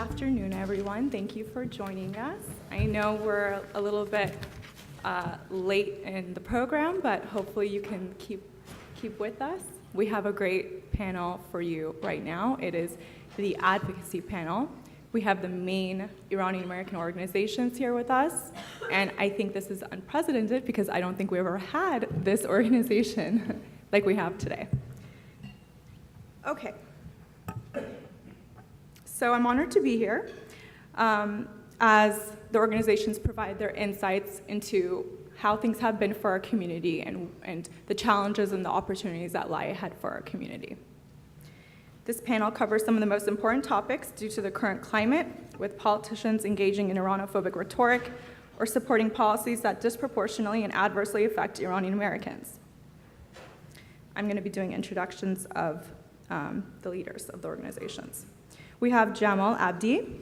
afternoon, everyone. Thank you for joining us. I know we're a little bit late in the program, but hopefully you can keep with us. We have a great panel for you right now. It is the advocacy panel. We have the main Iranian-American organizations here with us, and I think this is unprecedented because I don't think we ever had this organization like we have today. Okay. So I'm honored to be here as the organizations provide their insights into how things have been for our community and the challenges and the opportunities that lie ahead for our community. This panel covers some of the most important topics due to the current climate, with politicians engaging in Iranophobic rhetoric or supporting policies that disproportionately and adversely affect Iranian Americans. I'm going to be doing introductions of the leaders of the organizations. We have Jamal Abdi.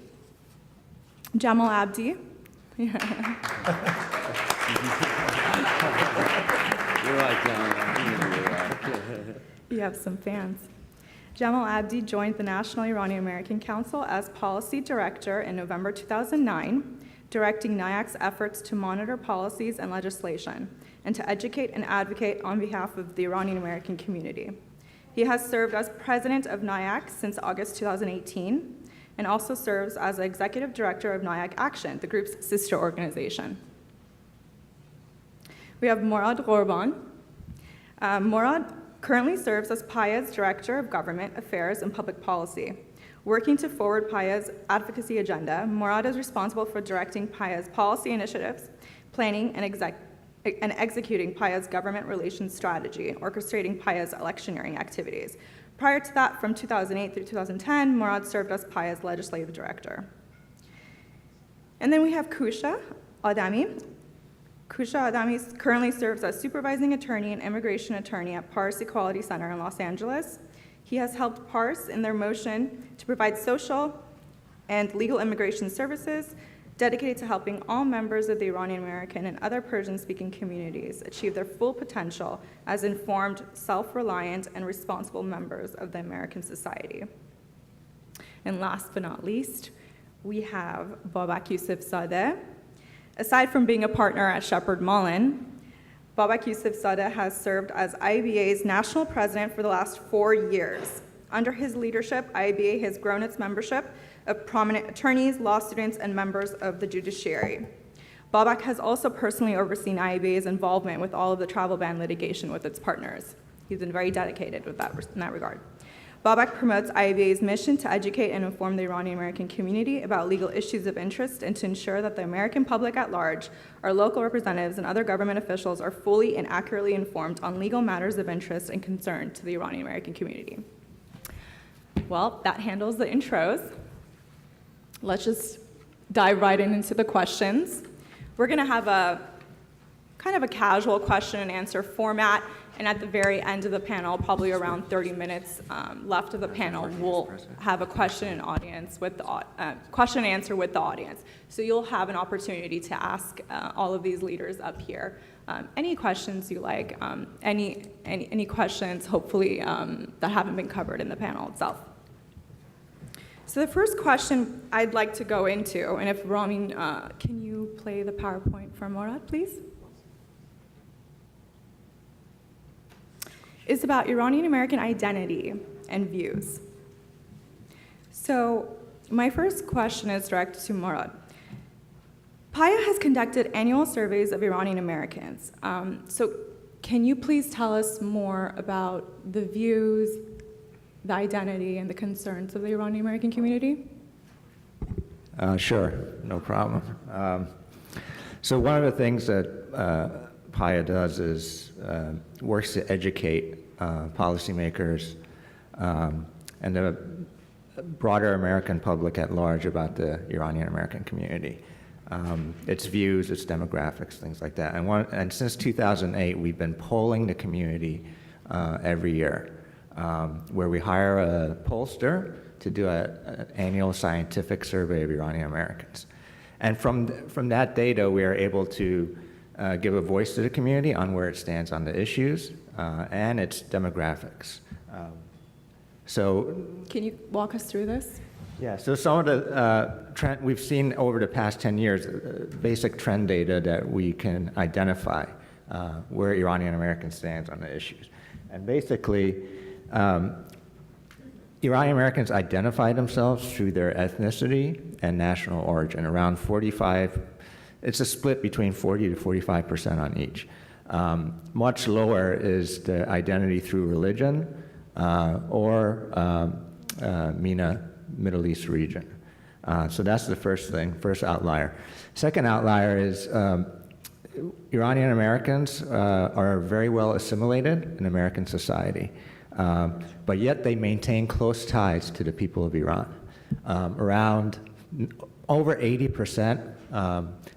Jamal Abdi. You're right, Jamal. You have some fans. Jamal Abdi joined the National Iranian-American Council as Policy Director in November 2009, directing NIAC's efforts to monitor policies and legislation, and to educate and advocate on behalf of the Iranian-American community. He has served as President of NIAC since August 2018, and also serves as Executive Director of NIAC Action, the group's sister organization. We have Morad Ghorban. Morad currently serves as PAAIA's Director of Government Affairs and Public Policy. Working to forward PAAIA's advocacy agenda, Morad is responsible for directing PAAIA's policy initiatives, planning and executing PAAIA's government relations strategy, orchestrating PAAIA's electioneering activities. Prior to that, from 2008 through 2010, Morad served as PAAIA's legislative director. And then we have Kousha Adhami. Kousha Adhami currently serves as supervising attorney and immigration attorney at Parse Equality Center in Los Angeles. He has helped Parse in their motion to provide social and legal immigration services dedicated to helping all members of the Iranian-American and other Persian-speaking communities achieve their full potential as informed, self-reliant, and responsible members of the American society. And last but not least, we have Babak Yousefzadeh. Aside from being a partner at Shepard Mullen, Babak Yousefzadeh has served as IABA's national president for the last 4 years. Under his leadership, IABA has grown its membership of prominent attorneys, law students, and members of the judiciary. Babak has also personally overseen IABA's involvement with all of the travel ban litigation with its partners. He's been very dedicated with in that regard. Babak promotes IABA's mission to educate and inform the Iranian-American community about legal issues of interest and to ensure that the American public at large, our local representatives, and other government officials are fully and accurately informed on legal matters of interest and concern to the Iranian-American community. Well, that handles the intros. Let's just dive right into the questions. We're going to have a kind of a casual question and answer format, and at the very end of the panel, probably around 30 minutes left of the panel, we'll have a question and answer with the audience. So you'll have an opportunity to ask all of these leaders up here any questions you like, any questions hopefully that haven't been covered in the panel itself. So the first question I'd like to go into, and if Ramin, can you play the PowerPoint for Morad, please? Is about Iranian-American identity and views. So my first question is directed to Morad. PAAIA has conducted annual surveys of Iranian-Americans. So can you please tell us more about the views, the identity, and the concerns of the Iranian-American community? Sure, no problem. So one of the things that PAAIA does is works to educate policymakers and the broader American public at large about the Iranian-American community, its views, its demographics, things like that. And since 2008, we've been polling the community every year, where we hire a pollster to do an annual scientific survey of Iranian Americans. And from that data, we are able to give a voice to the community on where it stands on the issues and its demographics. So, can you walk us through this? Yeah, so some of the trend we've seen over the past 10 years, basic trend data that we can identify where Iranian-American stands on the issues. And basically, Iranian-Americans identify themselves through their ethnicity and national origin, around 45, it's a split between 40 to 45% on each. Much lower is the identity through religion or MENA, Middle East region. So that's the first thing, first outlier. Second outlier is Iranian Americans are very well assimilated in American society, but yet they maintain close ties to the people of Iran. Around over 80%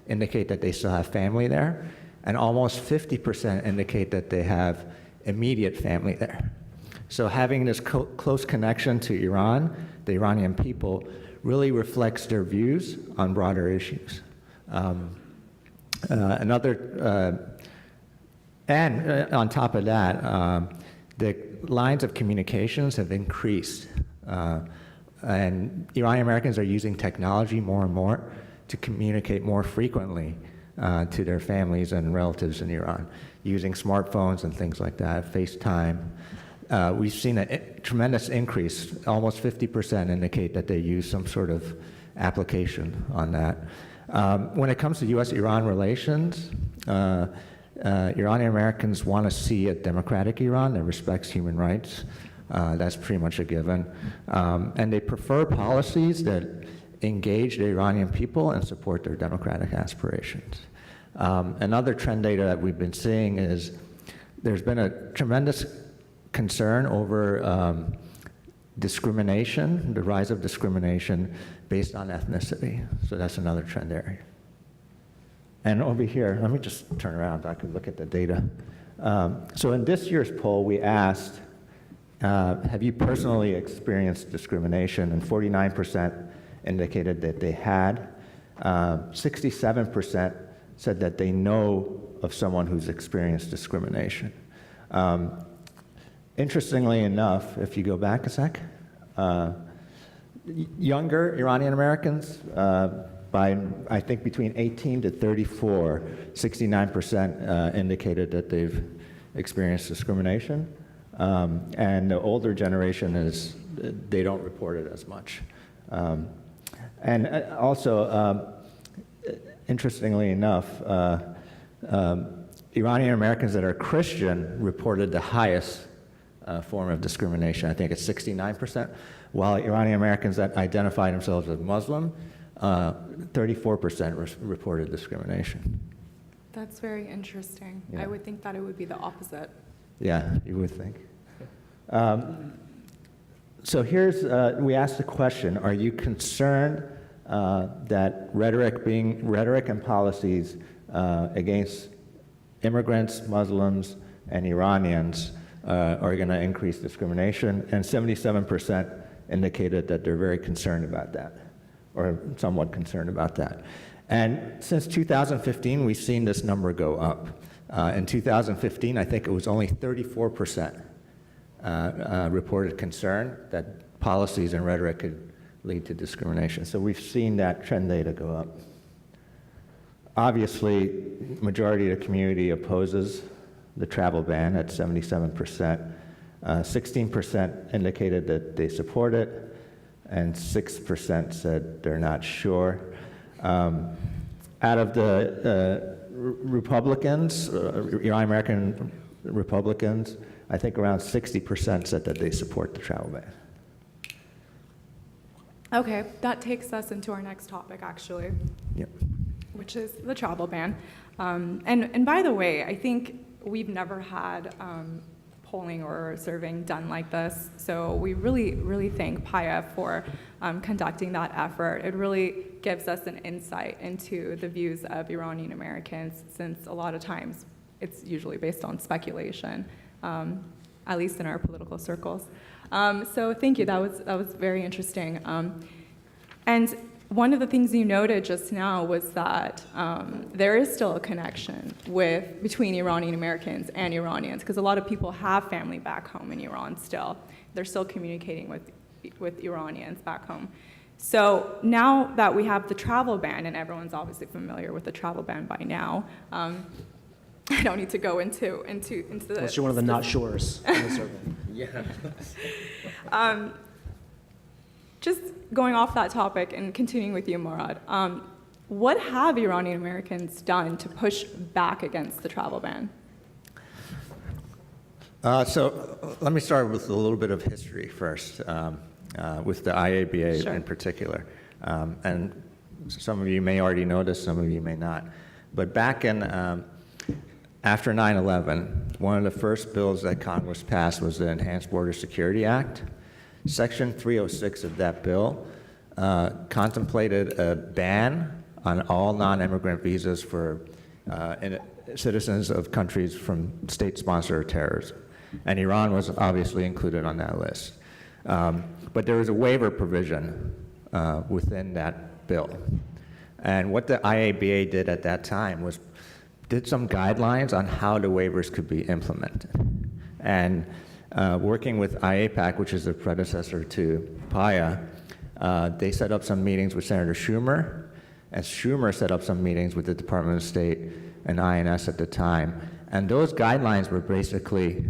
indicate that they still have family there, and almost 50% indicate that they have immediate family there. So having this close connection to Iran, the Iranian people, really reflects their views on broader issues. And on top of that, the lines of communications have increased. And Iranian Americans are using technology more and more to communicate more frequently to their families and relatives in Iran, using smartphones and things like that, FaceTime. We've seen a tremendous increase, almost 50% indicate that they use some sort of application on that. When it comes to US-Iran relations, Iranian Americans want to see a democratic Iran that respects human rights. That's pretty much a given. And they prefer policies that engage the Iranian people and support their democratic aspirations. Another trend data that we've been seeing is there's been a tremendous concern over discrimination, the rise of discrimination based on ethnicity. So that's another trend area. And over here, let me just turn around, I could look at the data. So in this year's poll, we asked, have you personally experienced discrimination? And 49% indicated that they had. 67% said that they know of someone who's experienced discrimination. Interestingly enough, if you go back a sec, younger Iranian Americans, by I think between 18 to 34, 69% indicated that they've experienced discrimination. And the older generation is, they don't report it as much. And also, interestingly enough, Iranian Americans that are Christian reported the highest form of discrimination. I think it's 69%, while Iranian Americans that identify themselves as Muslim, 34% reported discrimination. That's very interesting. Yeah. I would think that it would be the opposite. Yeah, you would think. So here's, we asked the question, are you concerned that rhetoric and policies against immigrants, Muslims, and Iranians are going to increase discrimination? And 77% indicated that they're very concerned about that, or somewhat concerned about that. And since 2015, we've seen this number go up. In 2015, I think it was only 34% reported concern that policies and rhetoric could lead to discrimination. So we've seen that trend data go up. Obviously, majority of the community opposes the travel ban at 77%. 16% indicated that they support it, and 6% said they're not sure. Out of the Republicans, Iranian-American Republicans, I think around 60% said that they support the travel ban. Okay, that takes us into our next topic, actually. Yep. Which is the travel ban. And by the way, I think we've never had polling or surveying done like this, so we really thank PAAIA for conducting that effort. It really gives us an insight into the views of Iranian Americans, since a lot of times it's usually based on speculation, at least in our political circles. So thank you, that was very interesting. And one of the things you noted just now was that there is still a connection between Iranian Americans and Iranians, because a lot of people have family back home in Iran still. They're still communicating with Iranians back home. So now that we have the travel ban, and everyone's obviously familiar with the travel ban by now, I don't need to go into the. Unless you're one of the not sures in the survey. Yeah. Just going off that topic and continuing with you, Morad, what have Iranian-Americans done to push back against the travel ban? So let me start with a little bit of history first, with the IABA Sure. in particular. And some of you may already know this, some of you may not. But back in, after 9/11, one of the first bills that Congress passed was the Enhanced Border Security Act. Section 306 of that bill contemplated a ban on all non-immigrant visas for citizens of countries from state-sponsored terrorism. And Iran was obviously included on that list. But there was a waiver provision within that bill. And what the IABA did at that time was did some guidelines on how the waivers could be implemented. And working with IAPAC, which is the predecessor to PAAIA, they set up some meetings with Senator Schumer, and Schumer set up some meetings with the Department of State and INS at the time. And those guidelines were basically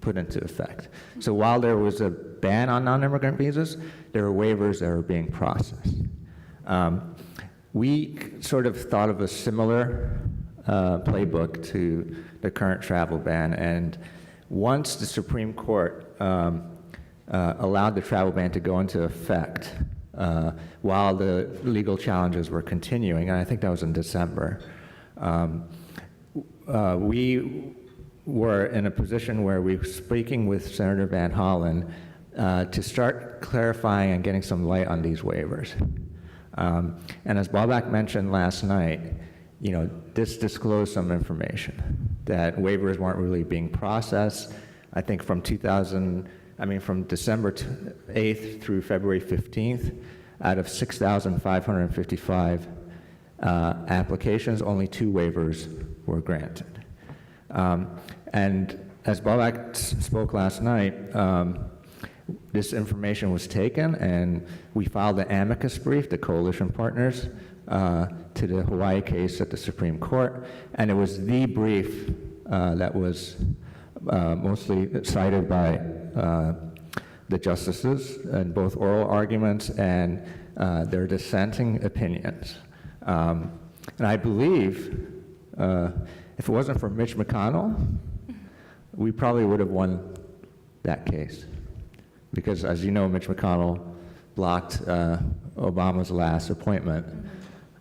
put into effect. So while there was a ban on non-immigrant visas, there were waivers that were being processed. We sort of thought of a similar playbook to the current travel ban, and once the Supreme Court allowed the travel ban to go into effect while the legal challenges were continuing, and I think that was in December, we were in a position where we were speaking with Senator Van Hollen to start clarifying and getting some light on these waivers. And as Babak mentioned last night, you know, this disclosed some information that waivers weren't really being processed. I think from from December 8th through February 15th, out of 6,555 applications, only 2 waivers were granted. And as Babak spoke last night, this information was taken, and we filed an amicus brief, the coalition partners, to the Hawaii case at the Supreme Court, and it was the brief that was mostly cited by the justices in both oral arguments and their dissenting opinions. And I believe if it wasn't for Mitch McConnell, we probably would have won that case. Because as you know, Mitch McConnell blocked Obama's last appointment,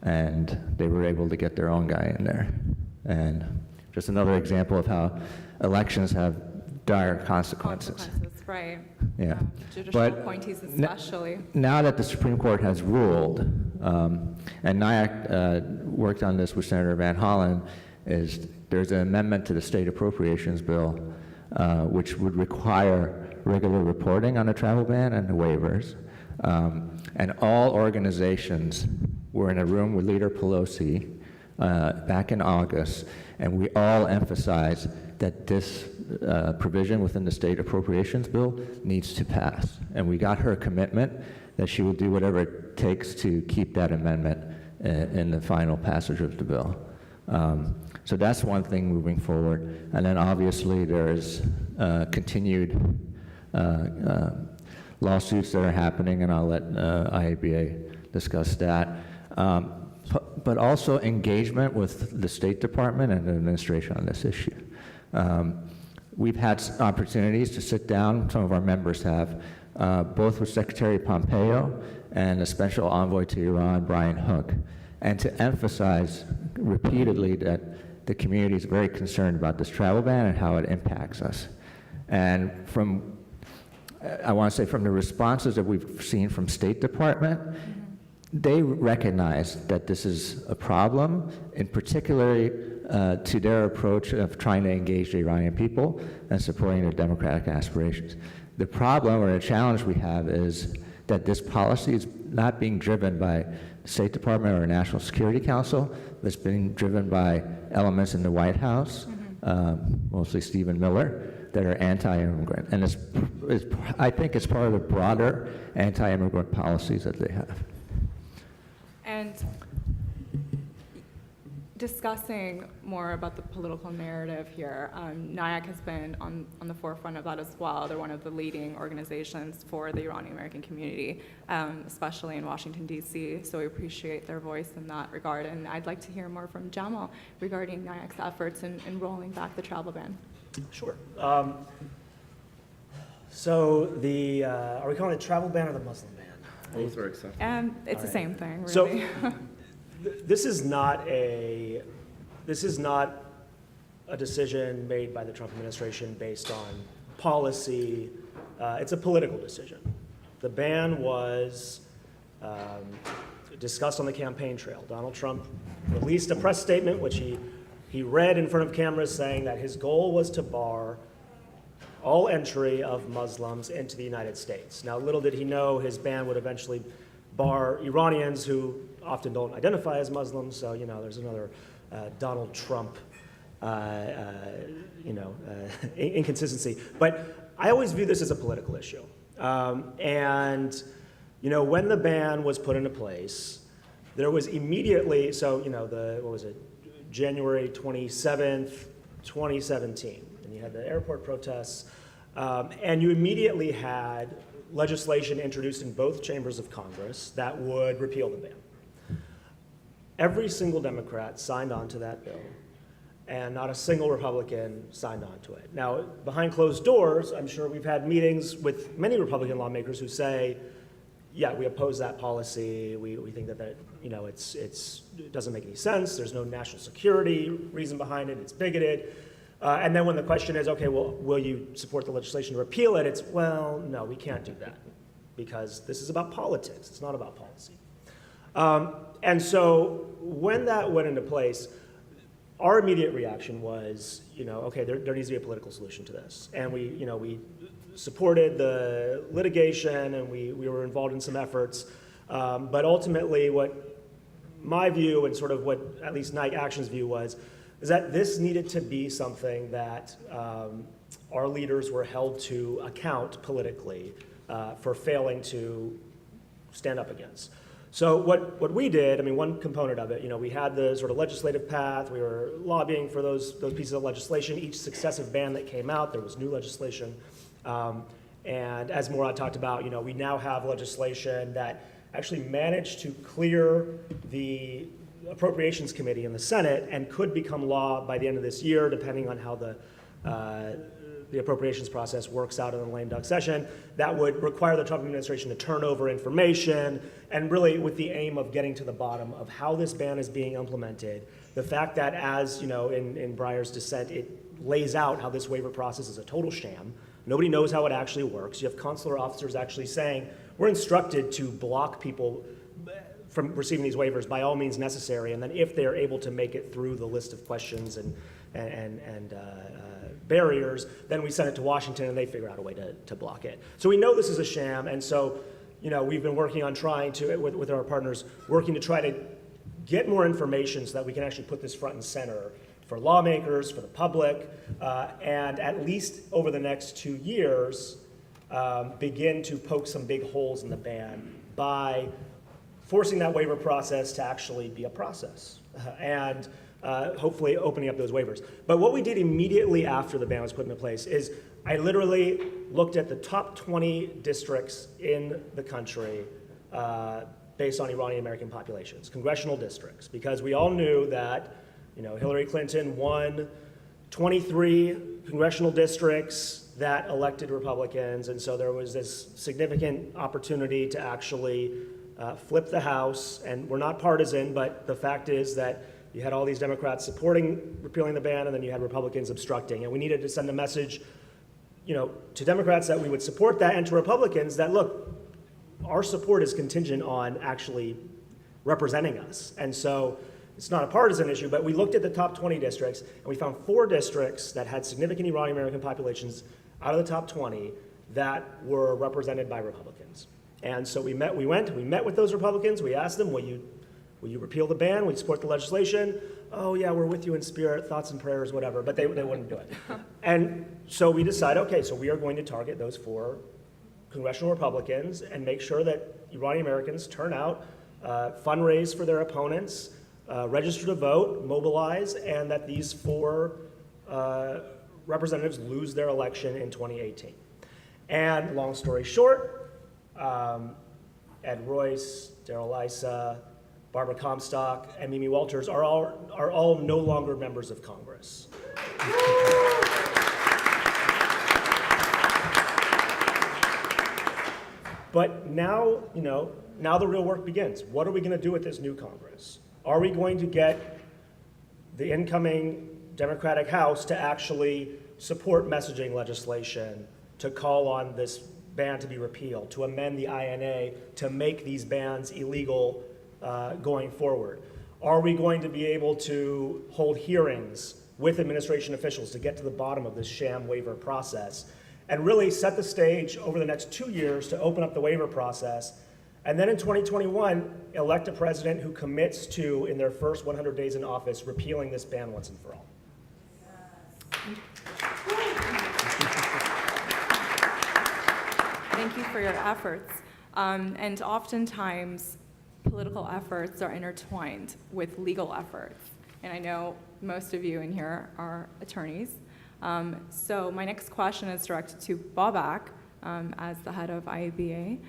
and they were able to get their own guy in there. And just another example of how elections have dire consequences. Right. Yeah. Judicial But appointees especially. Now that the Supreme Court has ruled, and NIAC worked on this with Senator Van Hollen, there's an amendment to the state appropriations bill which would require regular reporting on the travel ban and the waivers. And all organizations were in a room with Leader Pelosi back in August, and we all emphasized that this provision within the state appropriations bill needs to pass. And we got her commitment that she will do whatever it takes to keep that amendment in the final passage of the bill. So that's one thing moving forward. And then obviously there's continued lawsuits that are happening, and I'll let IABA discuss that. But also engagement with the State Department and the administration on this issue. We've had opportunities to sit down, some of our members have, both with Secretary Pompeo and the Special Envoy to Iran, Brian Hook, and to emphasize repeatedly that the community is very concerned about this travel ban and how it impacts us. And I want to say from the responses that we've seen from State Department, they recognize that this is a problem, in particular to their approach of trying to engage the Iranian people and supporting their democratic aspirations. The problem or the challenge we have is that this policy is not being driven by the State Department or National Security Council. It's being driven by elements in the White House, mostly Stephen Miller, that are anti-immigrant, and I think it's part of the broader anti-immigrant policies that they have. And discussing more about the political narrative here, NIAC has been on the forefront of that as well. They're one of the leading organizations for the Iranian-American community, especially in Washington, D.C., so we appreciate their voice in that regard. And I'd like to hear more from Jamal regarding NIAC's efforts in rolling back the travel ban. Sure. So are we calling it travel ban or the Muslim ban? Both are acceptable. And it's the same thing, really. So this is not a decision made by the Trump administration based on policy. It's a political decision. The ban was discussed on the campaign trail. Donald Trump released a press statement, which he read in front of cameras, saying that his goal was to bar all entry of Muslims into the United States. Now, little did he know his ban would eventually bar Iranians who often don't identify as Muslims, so, there's another Donald Trump, inconsistency. But I always view this as a political issue. When the ban was put into place, there was immediately, January 27th, 2017, and you had the airport protests, and you immediately had legislation introduced in both chambers of Congress that would repeal the ban. Every single Democrat signed on to that bill, and not a single Republican signed on to it. Now, behind closed doors, I'm sure we've had meetings with many Republican lawmakers who say, yeah, we oppose that policy. We think that it doesn't make any sense. There's no national security reason behind it. It's bigoted. And then when the question is, okay, well, will you support the legislation to repeal it? It's, well, no, we can't do that because this is about politics. It's not about policy. And so when that went into place, our immediate reaction was, okay, there needs to be a political solution to this. And we supported the litigation and we were involved in some efforts. But ultimately what my view and sort of what at least NIAC Action's view was, is that this needed to be something that our leaders were held to account politically for failing to stand up against. So what we did, one component of it, we had the sort of legislative path. We were lobbying for those pieces of legislation. Each successive ban that came out, there was new legislation. And as Morad talked about, we now have legislation that actually managed to clear the Appropriations Committee in the Senate and could become law by the end of this year, depending on how the appropriations process works out in the lame duck session. That would require the Trump administration to turn over information, and really with the aim of getting to the bottom of how this ban is being implemented. The fact that, as in Breyer's dissent, it lays out how this waiver process is a total sham. Nobody knows how it actually works. You have consular officers actually saying, we're instructed to block people from receiving these waivers by all means necessary, and then if they're able to make it through the list of questions and barriers, then we send it to Washington and they figure out a way to block it. So we know this is a sham, and so we've been working on trying to, with our partners, working to try to get more information so that we can actually put this front and center for lawmakers, for the public, and at least over the next 2 years, begin to poke some big holes in the ban by forcing that waiver process to actually be a process, and hopefully opening up those waivers. But what we did immediately after the ban was put into place is I literally looked at the top 20 districts in the country based on Iranian-American populations, congressional districts, because we all knew that Hillary Clinton won 23 congressional districts that elected Republicans, and so there was this significant opportunity to actually flip the House. And we're not partisan, but the fact is that you had all these Democrats supporting repealing the ban, and then you had Republicans obstructing. And we needed to send a message, to Democrats that we would support that, and to Republicans that, look, our support is contingent on actually representing us. And so it's not a partisan issue, but we looked at the top 20 districts, and we found 4 districts that had significant Iranian-American populations out of the top 20 that were represented by Republicans. And so we met with those Republicans. We asked them, will you will you repeal the ban? Will you support the legislation? Oh yeah, we're with you in spirit, thoughts and prayers, whatever, but they wouldn't do it. And so we decided, okay, so we are going to target those 4 congressional Republicans and make sure that Iranian-Americans turn out, fundraise for their opponents, register to vote, mobilize, and that these 4 representatives lose their election in 2018. And long story short, Ed Royce, Darrell Issa, Barbara Comstock, and Mimi Walters are all no longer members of Congress. But now, now the real work begins. What are we going to do with this new Congress? Are we going to get the incoming Democratic House to actually support messaging legislation, to call on this ban to be repealed, to amend the INA to make these bans illegal going forward? Are we going to be able to hold hearings with administration officials to get to the bottom of this sham waiver process and really set the stage over the next 2 years to open up the waiver process, and then in 2021, elect a president who commits to, in their first 100 days in office, repealing this ban once and for all? Thank you for your efforts. And oftentimes, political efforts are intertwined with legal efforts. And I know most of you in here are attorneys. So my next question is directed to Babak as the head of IABA.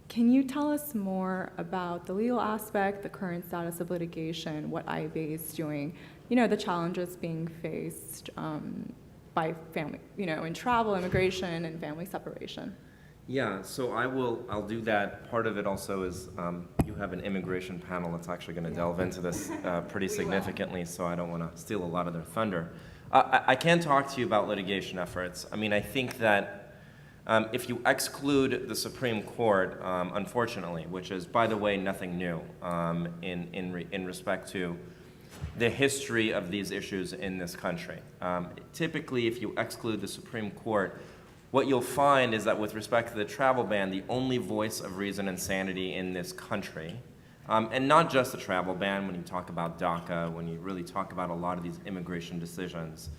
Can you tell us more about the legal aspect, the current status of litigation, what IABA is doing, the challenges being faced by family, in travel, immigration, and family separation? Yeah, so I'll do that. Part of it also is you have an immigration panel that's actually going to delve into this pretty significantly, so I don't want to steal a lot of their thunder. I can talk to you about litigation efforts. I mean, I think that if you exclude the Supreme Court, unfortunately, which is, by the way, nothing new in respect to the history of these issues in this country. Typically, if you exclude the Supreme Court, what you'll find is that with respect to the travel ban, the only voice of reason and sanity in this country, and not just the travel ban, when you talk about DACA, when you really talk about a lot of these immigration decisions,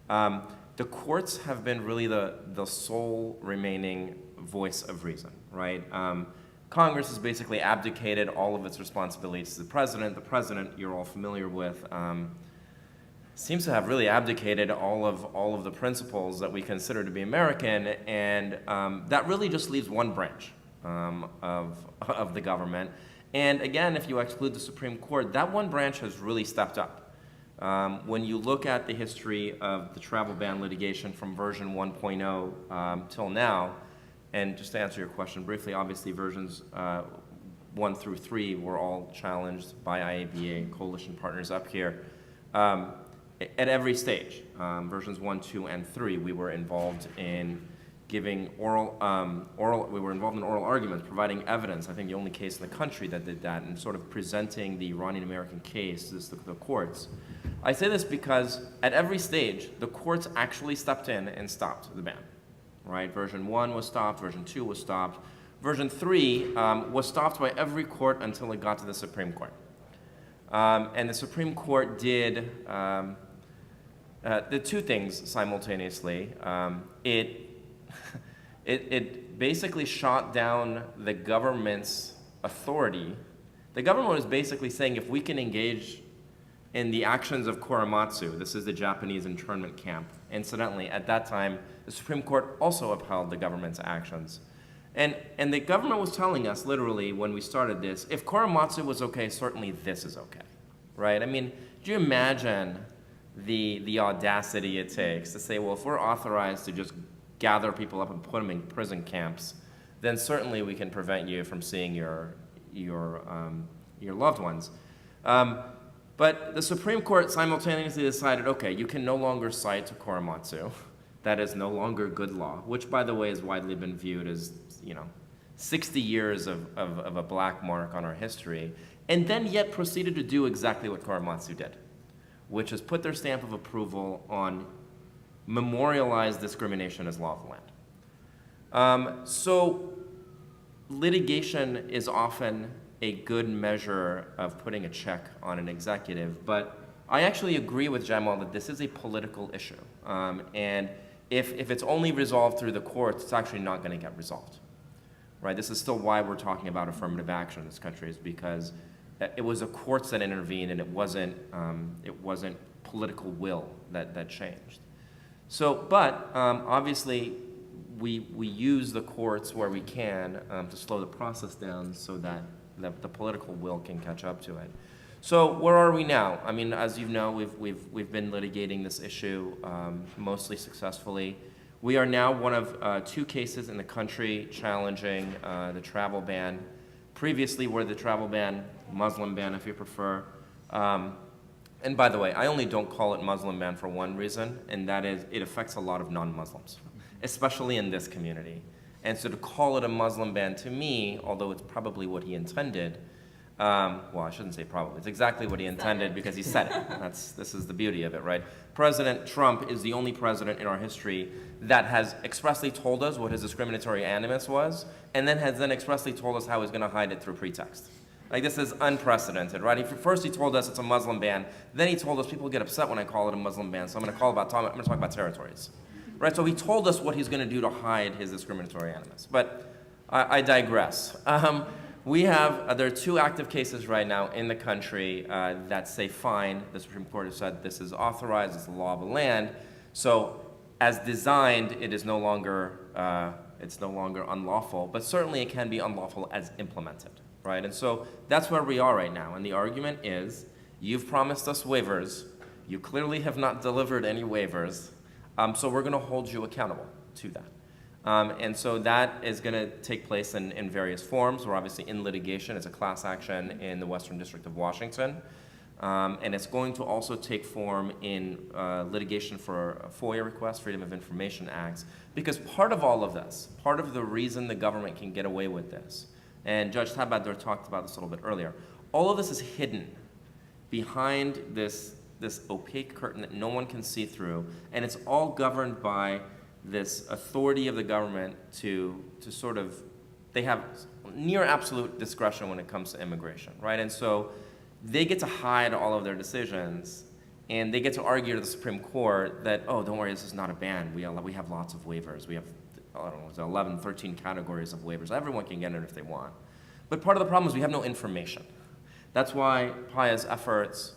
the courts have been really the sole remaining voice of reason, right? Congress has basically abdicated all of its responsibilities to the president. The president, you're all familiar with, seems to have really abdicated all of the principles that we consider to be American, and that really just leaves one branch of the government. And again, if you exclude the Supreme Court, that one branch has really stepped up. When you look at the history of the travel ban litigation from version 1.0 till now, and just to answer your question briefly, obviously versions 1 through 3 were all challenged by IABA coalition partners up here. At every stage, versions 1, 2, and 3, we were involved in giving we were involved in oral arguments, providing evidence. I think the only case in the country that did that, and sort of presenting the Iranian-American case to the courts. I say this because at every stage, the courts actually stepped in and stopped the ban, right? Version 1 was stopped, version 2 was stopped. Version 3 was stopped by every court until it got to the Supreme Court. And the Supreme Court did the two things simultaneously. It basically shot down the government's authority. The government was basically saying, if we can engage in the actions of Korematsu, this is the Japanese internment camp. Incidentally, at that time, the Supreme Court also upheld the government's actions. And the government was telling us, literally, when we started this, if Korematsu was okay, certainly this is okay, right? I mean, do you imagine the audacity it takes to say, well, if we're authorized to just gather people up and put them in prison camps, then certainly we can prevent you from seeing your loved ones. But the Supreme Court simultaneously decided, okay, you can no longer cite Korematsu. That is no longer good law, which, by the way, has widely been viewed as, 60 years of a black mark on our history, and then yet proceeded to do exactly what Korematsu did, which is put their stamp of approval on memorialized discrimination as law of the land. So litigation is often a good measure of putting a check on an executive. But I actually agree with Jamal that this is a political issue. And if it's only resolved through the courts, it's actually not going to get resolved. Right? This is still why we're talking about affirmative action in this country, is because it was the courts that intervened, and it wasn't political will that changed. So, but obviously, we use the courts where we can to slow the process down so that the political will can catch up to it. So where are we now? I mean, as you know, we've been litigating this issue mostly successfully. We are now one of 2 cases in the country challenging the travel ban. Previously, were the travel ban, Muslim ban if you prefer. And by the way, I only don't call it Muslim ban for one reason, and that is it affects a lot of non-Muslims, especially in this community. And so to call it a Muslim ban to me, although it's probably what he intended, well, I shouldn't say probably, it's exactly what he intended because he said it. This is the beauty of it, right? President Trump is the only president in our history that has expressly told us what his discriminatory animus was, and then has then expressly told us how he's going to hide it through pretext. Like, this is unprecedented, right? First he told us it's a Muslim ban, then he told us people get upset when I call it a Muslim ban, so I'm going to talk about territories. Right, so he told us what he's going to do to hide his discriminatory animus. But I digress. There are 2 active cases right now in the country that say fine. The Supreme Court has said this is authorized, it's the law of the land. So as designed, it is no longer unlawful, but certainly it can be unlawful as implemented, right? And so that's where we are right now. And the argument is, you've promised us waivers. You clearly have not delivered any waivers. So we're going to hold you accountable to that. And so that is going to take place in various forms. We're obviously in litigation. It's a class action in the Western District of Washington. And it's going to also take form in litigation for FOIA requests, Freedom of Information Acts, because part of all of this, part of the reason the government can get away with this, and Judge Tabadar talked about this a little bit earlier, all of this is hidden behind this opaque curtain that no one can see through, and it's all governed by this authority of the government to sort of, they have near absolute discretion when it comes to immigration, right? And so they get to hide all of their decisions, and they get to argue to the Supreme Court that, oh, don't worry, this is not a ban. We have lots of waivers. We have, I don't know, 11, 13 categories of waivers. Everyone can get it if they want. But part of the problem is we have no information. That's why PAAIA's efforts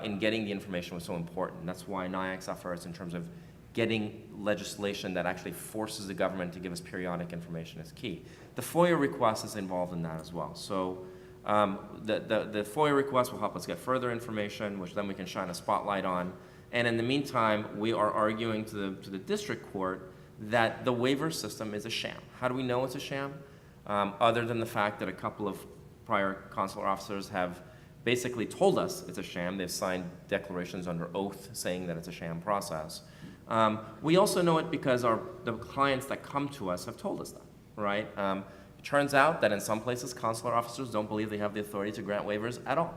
in getting the information was so important. That's why NIAC's efforts in terms of getting legislation that actually forces the government to give us periodic information is key. The FOIA request is involved in that as well. So the FOIA request will help us get further information, which then we can shine a spotlight on. And in the meantime, we are arguing to the district court that the waiver system is a sham. How do we know it's a sham? Other than the fact that a couple of prior consular officers have basically told us it's a sham. They've signed declarations under oath saying that it's a sham process. We also know it because the clients that come to us have told us that, right? It turns out that in some places, consular officers don't believe they have the authority to grant waivers at all.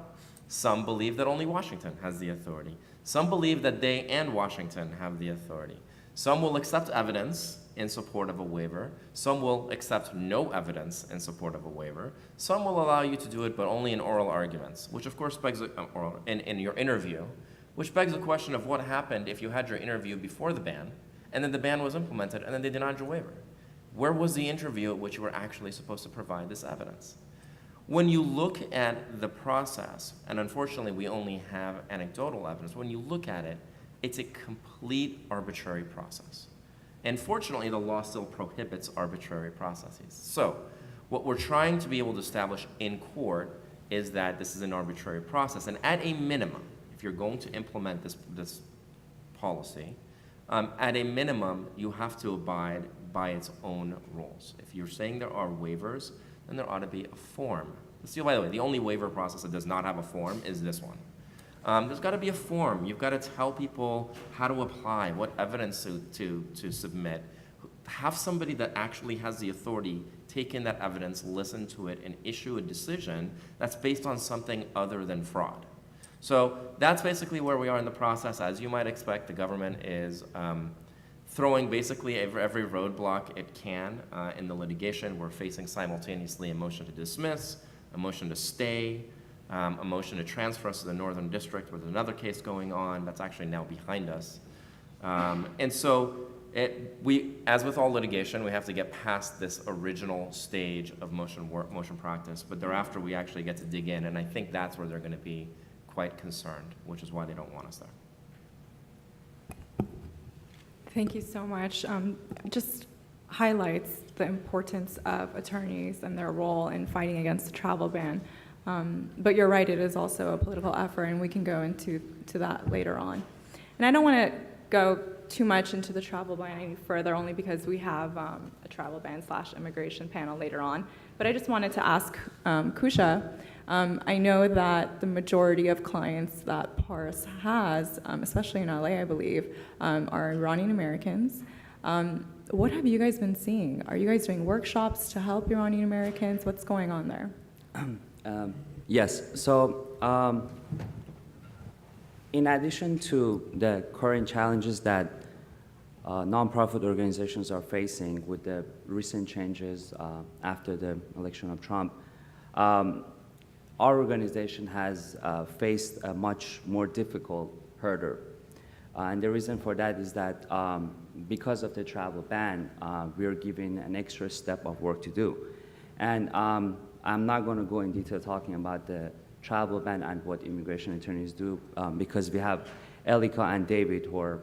Some believe that only Washington has the authority. Some believe that they and Washington have the authority. Some will accept evidence in support of a waiver. Some will accept no evidence in support of a waiver. Some will allow you to do it, but only in oral arguments, which of course begs, in your interview, which begs the question of what happened if you had your interview before the ban, and then the ban was implemented, and then they denied your waiver. Where was the interview at which you were actually supposed to provide this evidence? When you look at the process, and unfortunately we only have anecdotal evidence, when you look at it, it's a complete arbitrary process. And fortunately, the law still prohibits arbitrary processes. So what we're trying to be able to establish in court is that this is an arbitrary process. And at a minimum, if you're going to implement this policy, at a minimum, you have to abide by its own rules. If you're saying there are waivers, then there ought to be a form. By the way, the only waiver process that does not have a form is this one. There's got to be a form. You've got to tell people how to apply, what evidence to submit. Have somebody that actually has the authority take in that evidence, listen to it, and issue a decision that's based on something other than fraud. So that's basically where we are in the process. As you might expect, the government is throwing basically every roadblock it can in the litigation. We're facing simultaneously a motion to dismiss, a motion to stay, a motion to transfer us to the Northern District with another case going on that's actually now behind us. And so as with all litigation, we have to get past this original stage of motion practice, but thereafter we actually get to dig in, and I think that's where they're going to be quite concerned, which is why they don't want us there. Thank you so much. Just highlights the importance of attorneys and their role in fighting against the travel ban. But you're right, it is also a political effort, and we can go into that later on. And I don't want to go too much into the travel ban any further, only because we have a travel ban / immigration panel later on. But I just wanted to ask Kousha, I know that the majority of clients that PAAIA has, especially in LA, I believe, are Iranian-Americans. What have you guys been seeing? Are you guys doing workshops to help Iranian-Americans? What's going on there? Yes. So in addition to the current challenges that nonprofit organizations are facing with the recent changes after the election of Trump, our organization has faced a much more difficult hurdle. And the reason for that is that because of the travel ban, we are given an extra step of work to do. And I'm not going to go in detail talking about the travel ban and what immigration attorneys do, because we have Elika and David who are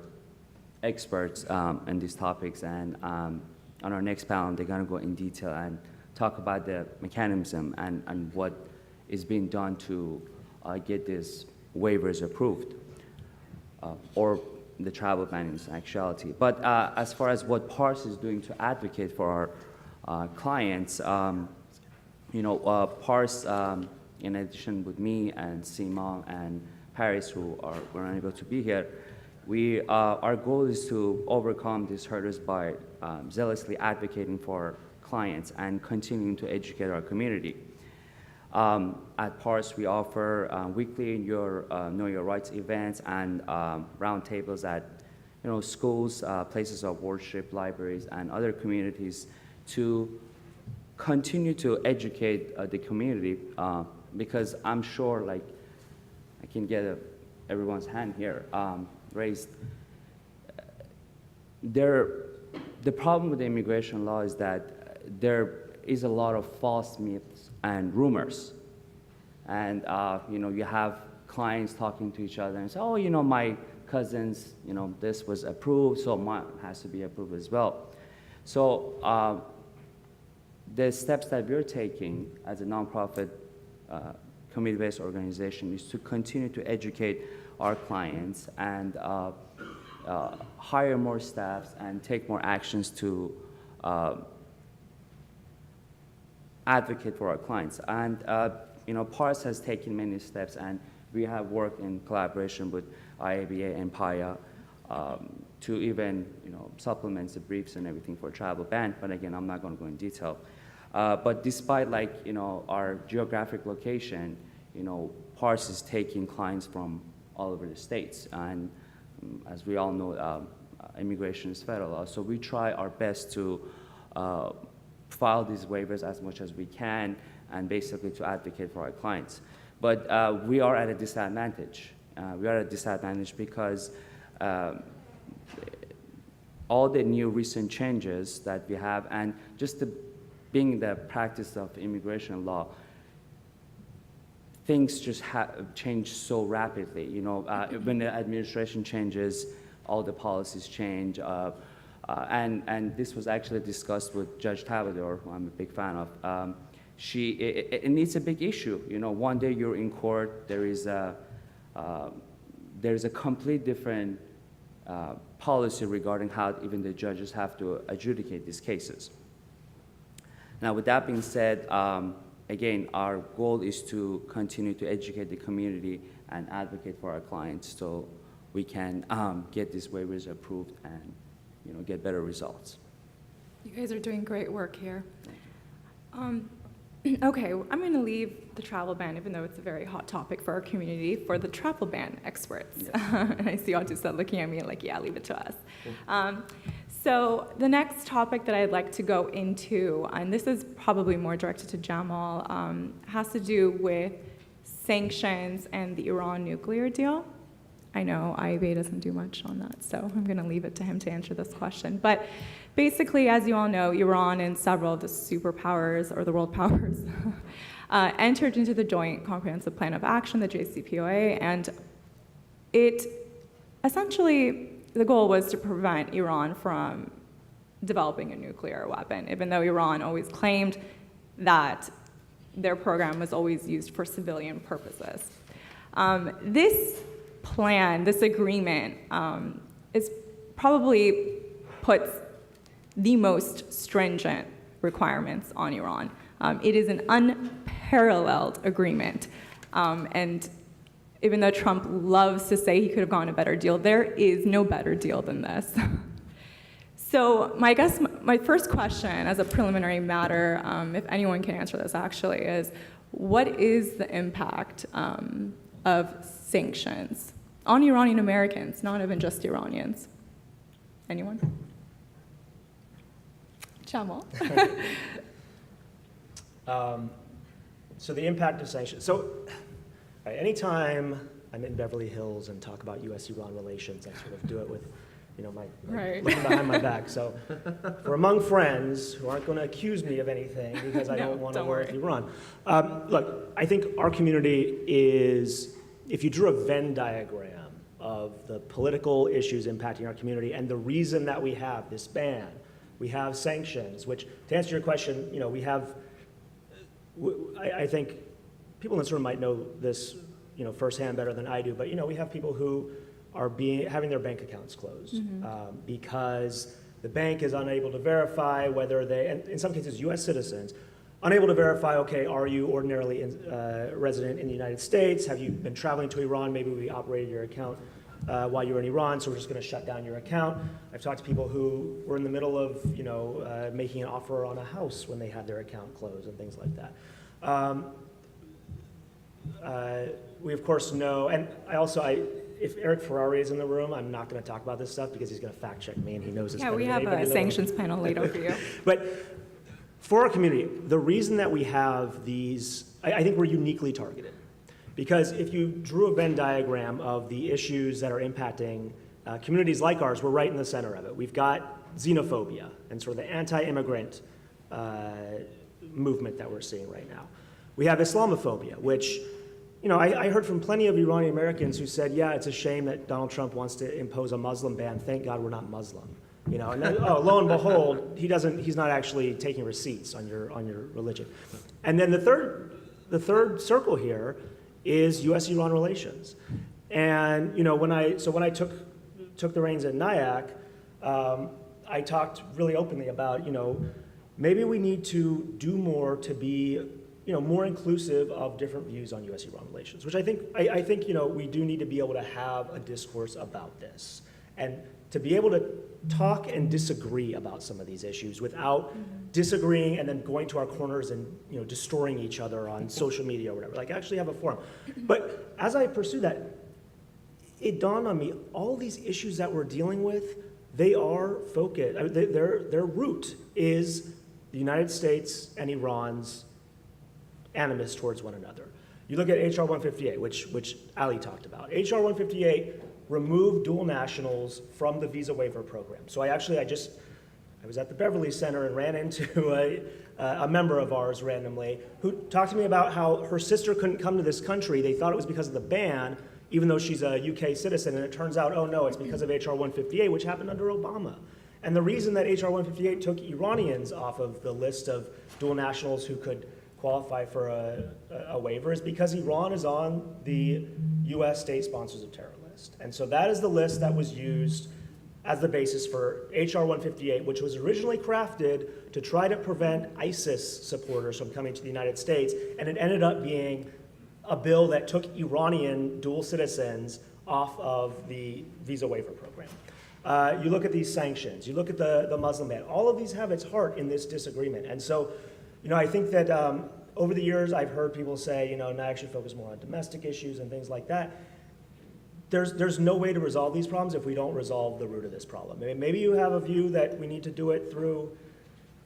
experts in these topics, and on our next panel they're going to go in detail and talk about the mechanism and what is being done to get these waivers approved, or the travel ban in actuality. But as far as what PAAIA is doing to advocate for our clients, PAAIA, in addition with me and Sima and Paris, who were unable to be here, our goal is to overcome these hurdles by zealously advocating for clients and continuing to educate our community. At PAAIA, we offer weekly Know Your Rights events and roundtables at schools, places of worship, libraries, and other communities to continue to educate the community, because I'm sure, like, I can get everyone's hand here raised. The problem with the immigration law is that there is a lot of false myths and rumors. And you have clients talking to each other and say, oh, my cousin's, this was approved, so mine has to be approved as well. So the steps that we're taking as a nonprofit community-based organization is to continue to educate our clients and hire more staffs and take more actions to advocate for our clients. And PAAIA has taken many steps, and we have worked in collaboration with IABA and PAAIA to even supplement the briefs and everything for travel ban. But again, I'm not going to go in detail. But despite our geographic location, PAAIA is taking clients from all over the states, and as we all know, immigration is federal law. So we try our best to file these waivers as much as we can, and basically to advocate for our clients. But we are at a disadvantage. We are at a disadvantage because all the new recent changes that we have, and just being the practice of immigration law, things just change so rapidly. When the administration changes, all the policies change. And this was actually discussed with Judge Tabador, who I'm a big fan of. And it's a big issue. One day you're in court, there is a complete different policy regarding how even the judges have to adjudicate these cases. Now, with that being said, again, our goal is to continue to educate the community and advocate for our clients so we can get these waivers approved and get better results. You guys are doing great work here. Okay, I'm going to leave the travel ban, even though it's a very hot topic for our community, for the travel ban experts. Yes. And I see Audisa looking at me like, yeah, leave it to us. So the next topic that I'd like to go into, and this is probably more directed to Jamal, has to do with sanctions and the Iran nuclear deal. I know IABA doesn't do much on that, so I'm going to leave it to him to answer this question. But basically, as you all know, Iran and several of the superpowers, or the world powers, entered into the Joint Comprehensive Plan of Action, the JCPOA, and it essentially, the goal was to prevent Iran from developing a nuclear weapon, even though Iran always claimed that their program was always used for civilian purposes. This plan, this agreement, is probably puts the most stringent requirements on Iran. It is an unparalleled agreement, and even though Trump loves to say he could have gotten a better deal, there is no better deal than this. So my first question as a preliminary matter, if anyone can answer this actually, is what is the impact of sanctions on Iranian-Americans, not even just Iranians? Anyone? Jamal? So the impact of sanctions. So anytime I'm in Beverly Hills and talk about U.S.-Iran relations, I sort of do it with, my Right. looking behind my back. So we're among friends who aren't going to accuse me of anything because I don't want to war with Iran. Look, I think our community is, if you drew a Venn diagram of the political issues impacting our community and the reason that we have this ban, we have sanctions, which, to answer your question, we have, I think people in this room might know this, firsthand better than I do, but, we have people who are having their bank accounts closed because the bank is unable to verify whether they, and in some cases U.S. citizens, unable to verify, okay, are you ordinarily resident in the United States? Have you been traveling to Iran? Maybe we operated your account while you were in Iran, so we're just going to shut down your account. I've talked to people who were in the middle of, making an offer on a house when they had their account closed and things like that. We of course know, and if Eric Ferrari is in the room, I'm not going to talk about this stuff because he's going to fact check me and he knows this. Yeah, we have a sanctions panel later for you. But for our community, the reason that we have these, I think we're uniquely targeted. Because if you drew a Venn diagram of the issues that are impacting communities like ours, we're right in the center of it. We've got xenophobia and sort of the anti-immigrant movement that we're seeing right now. We have Islamophobia, which, I heard from plenty of Iranian-Americans who said, yeah, it's a shame that Donald Trump wants to impose a Muslim ban. Thank God we're not Muslim. And then, lo and behold, he's not actually taking receipts on your religion. And then the third circle here is U.S.-Iran relations. And, when I took the reins at NIAC, I talked really openly about, maybe we need to do more to be more inclusive of different views on U.S.-Iran relations, which I think we do need to be able to have a discourse about this and to be able to talk and disagree about some of these issues without disagreeing and then going to our corners and destroying each other on social media or whatever. Like actually have a forum. But as I pursue that, it dawned on me all these issues that we're dealing with, they are focused. Their root is the United States and Iran's animus towards one another. You look at HR 158, which Ali talked about. HR 158 removed dual nationals from the visa waiver program. So I was at the Beverly Center and ran into a member of ours randomly who talked to me about how her sister couldn't come to this country. They thought it was because of the ban, even though she's a UK citizen, and it turns out, oh no, it's because of HR 158, which happened under Obama. And the reason that HR 158 took Iranians off of the list of dual nationals who could qualify for a waiver is because Iran is on the US state sponsors of terror list. And so that is the list that was used as the basis for HR 158, which was originally crafted to try to prevent ISIS supporters from coming to the United States, and it ended up being a bill that took Iranian dual citizens off of the visa waiver program. You look at these sanctions, you look at the Muslim ban, all of these have its heart in this disagreement. And so, I think that over the years I've heard people say, NIAC should focus more on domestic issues and things like that. there's no way to resolve these problems if we don't resolve the root of this problem. Maybe you have a view that we need to do it through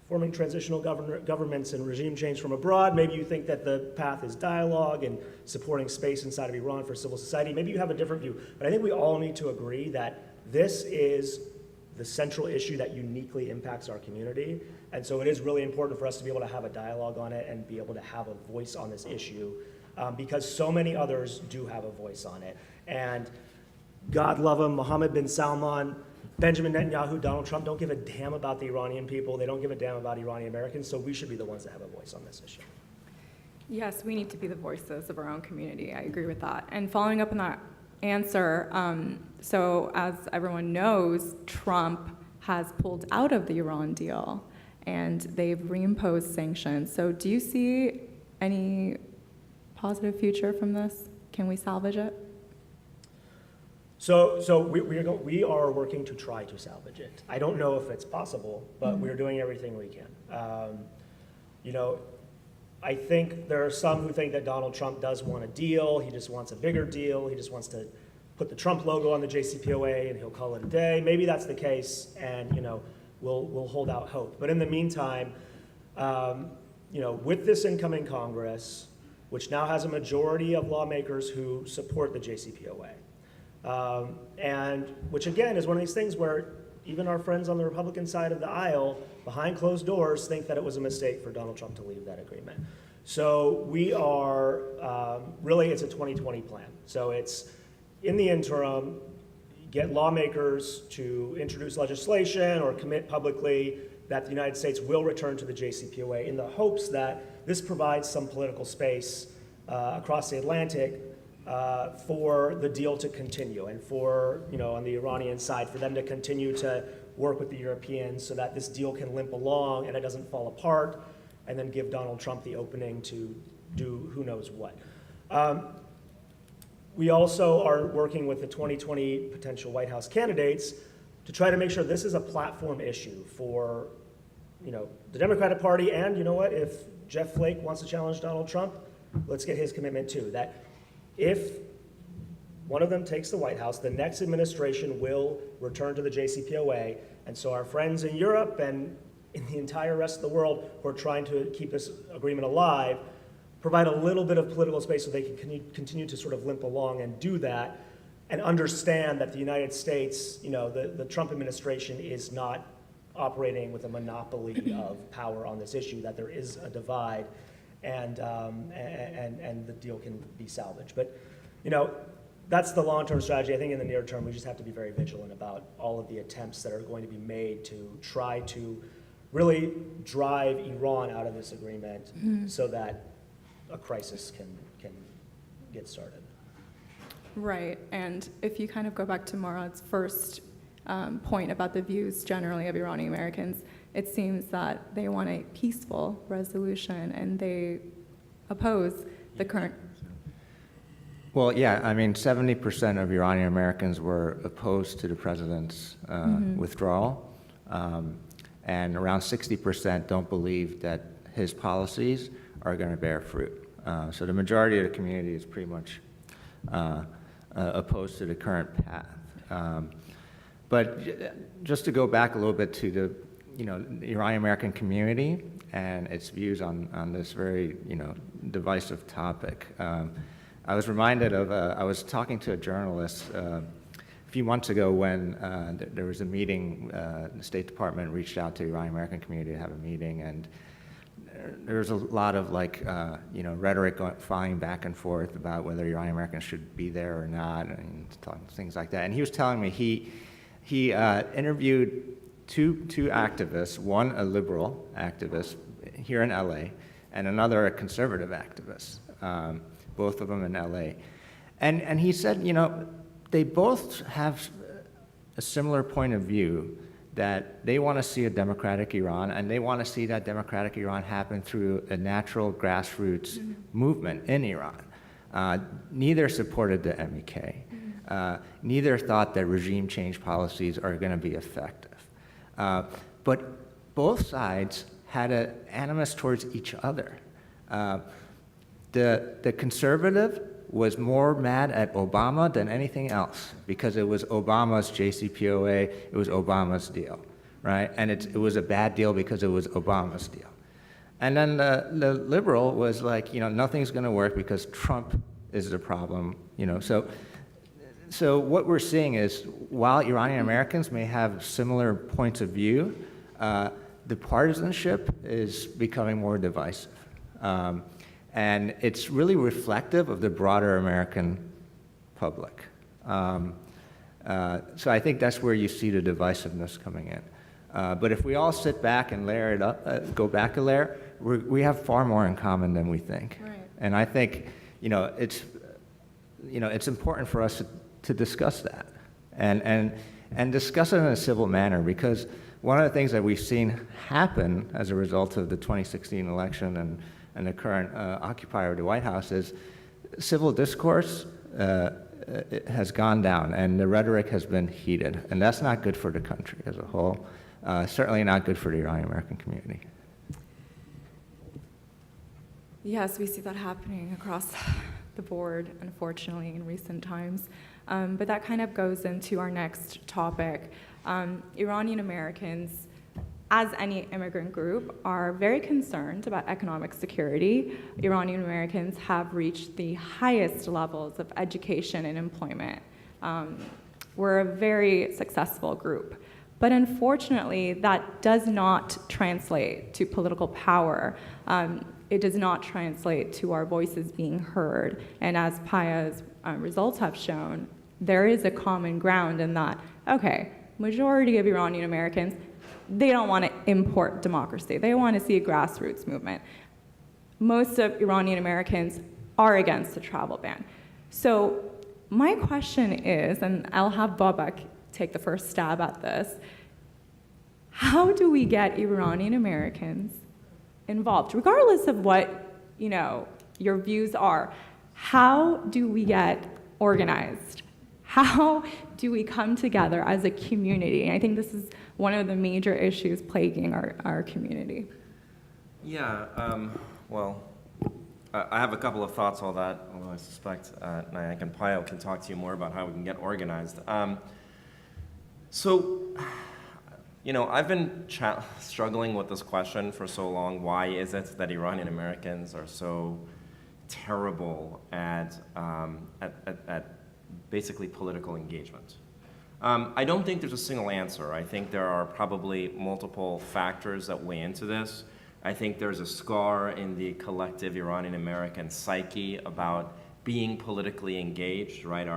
forming transitional governments and regime change from abroad. Maybe you think that the path is dialogue and supporting space inside of Iran for civil society. Maybe you have a different view. But I think we all need to agree that this is the central issue that uniquely impacts our community. And so it is really important for us to be able to have a dialogue on it and be able to have a voice on this issue because so many others do have a voice on it. And God love him, Mohammed bin Salman, Benjamin Netanyahu, Donald Trump don't give a damn about the Iranian people. They don't give a damn about Iranian-Americans, so we should be the ones that have a voice on this issue. Yes, we need to be the voices of our own community. I agree with that. And following up on that answer, so as everyone knows, Trump has pulled out of the Iran deal, and they've reimposed sanctions. So do you see any positive future from this? Can we salvage it? So we are working to try to salvage it. I don't know if it's possible, but we're doing everything we can. You know, I think there are some who think that Donald Trump does want a deal. He just wants a bigger deal. He just wants to put the Trump logo on the JCPOA and he'll call it a day. Maybe that's the case, and you know, we'll hold out hope. But in the meantime, you know, with this incoming Congress, which now has a majority of lawmakers who support the JCPOA, and which again is one of these things where even our friends on the Republican side of the aisle, behind closed doors, think that it was a mistake for Donald Trump to leave that agreement. So we are, really it's a 2020 plan. So it's, in the interim, get lawmakers to introduce legislation or commit publicly that the United States will return to the JCPOA in the hopes that this provides some political space across the Atlantic for the deal to continue, and for, you know, on the Iranian side, for them to continue to work with the Europeans so that this deal can limp along and it doesn't fall apart, and then give Donald Trump the opening to do who knows what. We also are working with the 2020 potential White House candidates to try to make sure this is a platform issue for, you know, the Democratic Party, and you know what, if Jeff Flake wants to challenge Donald Trump, let's get his commitment too, that if one of them takes the White House, the next administration will return to the JCPOA, and so our friends in Europe and in the entire rest of the world who are trying to keep this agreement alive provide a little bit of political space so they can continue to sort of limp along and do that, and understand that the United States, you know, the Trump administration is not operating with a monopoly of power on this issue, that there is a divide, and the deal can be salvaged. But, you know, that's the long-term strategy. I think in the near term, we just have to be very vigilant about all of the attempts that are going to be made to try to really drive Iran out of this agreement so that a crisis can get started. Right, and if you kind of go back to Morad's first point about the views generally of Iranian-Americans, it seems that they want a peaceful resolution and they oppose the current. Well, yeah, I mean, 70% of Iranian-Americans were opposed to the president's withdrawal, and around 60% don't believe that his policies are going to bear fruit. So the majority of the community is pretty much opposed to the current path. But just to go back a little bit to the, you know, the Iranian-American community and its views on this very, you know, divisive topic. I was reminded of, I was talking to a journalist a few months ago when there was a meeting, the State Department reached out to the Iranian-American community to have a meeting, and there was a lot of you know, rhetoric flying back and forth about whether Iranian-Americans should be there or not, and things like that. And he was telling me he interviewed two activists, one a liberal activist here in LA, and another a conservative activist, both of them in LA. And he said, you know, they both have a similar point of view, that they want to see a democratic Iran, and they want to see that democratic Iran happen through a natural grassroots movement in Iran. Neither supported the MEK. Neither thought that regime change policies are going to be effective. But both sides had an animus towards each other. The conservative was more mad at Obama than anything else because it was Obama's JCPOA, it was Obama's deal, right? And it was a bad deal because it was Obama's deal. And then the liberal was like, nothing's going to work because Trump is the problem, So what we're seeing is, while Iranian Americans may have similar points of view, the partisanship is becoming more divisive. And it's really reflective of the broader American public. So I think that's where you see the divisiveness coming in. But if we all sit back and layer it up, go back a layer, we have far more in common than we think. Right. And I think, it's important for us to discuss that and discuss it in a civil manner, because one of the things that we've seen happen as a result of the 2016 election and the current occupier of the White House is civil discourse it has gone down, and the rhetoric has been heated, and that's not good for the country as a whole, certainly not good for the Iranian-American community. Yes, we see that happening across the board, unfortunately, in recent times. But that kind of goes into our next topic. Iranian-Americans, as any immigrant group, are very concerned about economic security. Iranian-Americans have reached the highest levels of education and employment. We're a very successful group. But unfortunately, that does not translate to political power. It does not translate to our voices being heard. And as PAAIA's results have shown, there is a common ground in that, okay, majority of Iranian Americans, they don't want to import democracy. They want to see a grassroots movement. Most of Iranian Americans are against the travel ban. So my question is, and I'll have Babak take the first stab at this, how do we get Iranian Americans involved, regardless of what your views are? How do we get organized? How do we come together as a community? And I think this is one of the major issues plaguing our community. Yeah, well, I have a couple of thoughts on that, although I suspect NIAC and PAAIA can talk to you more about how we can get organized. I've been struggling with this question for so long. Why is it that Iranian Americans are so terrible at basically political engagement? I don't think there's a single answer. I think there are probably multiple factors that weigh into this. I think there's a scar in the collective Iranian American psyche about being politically engaged, right?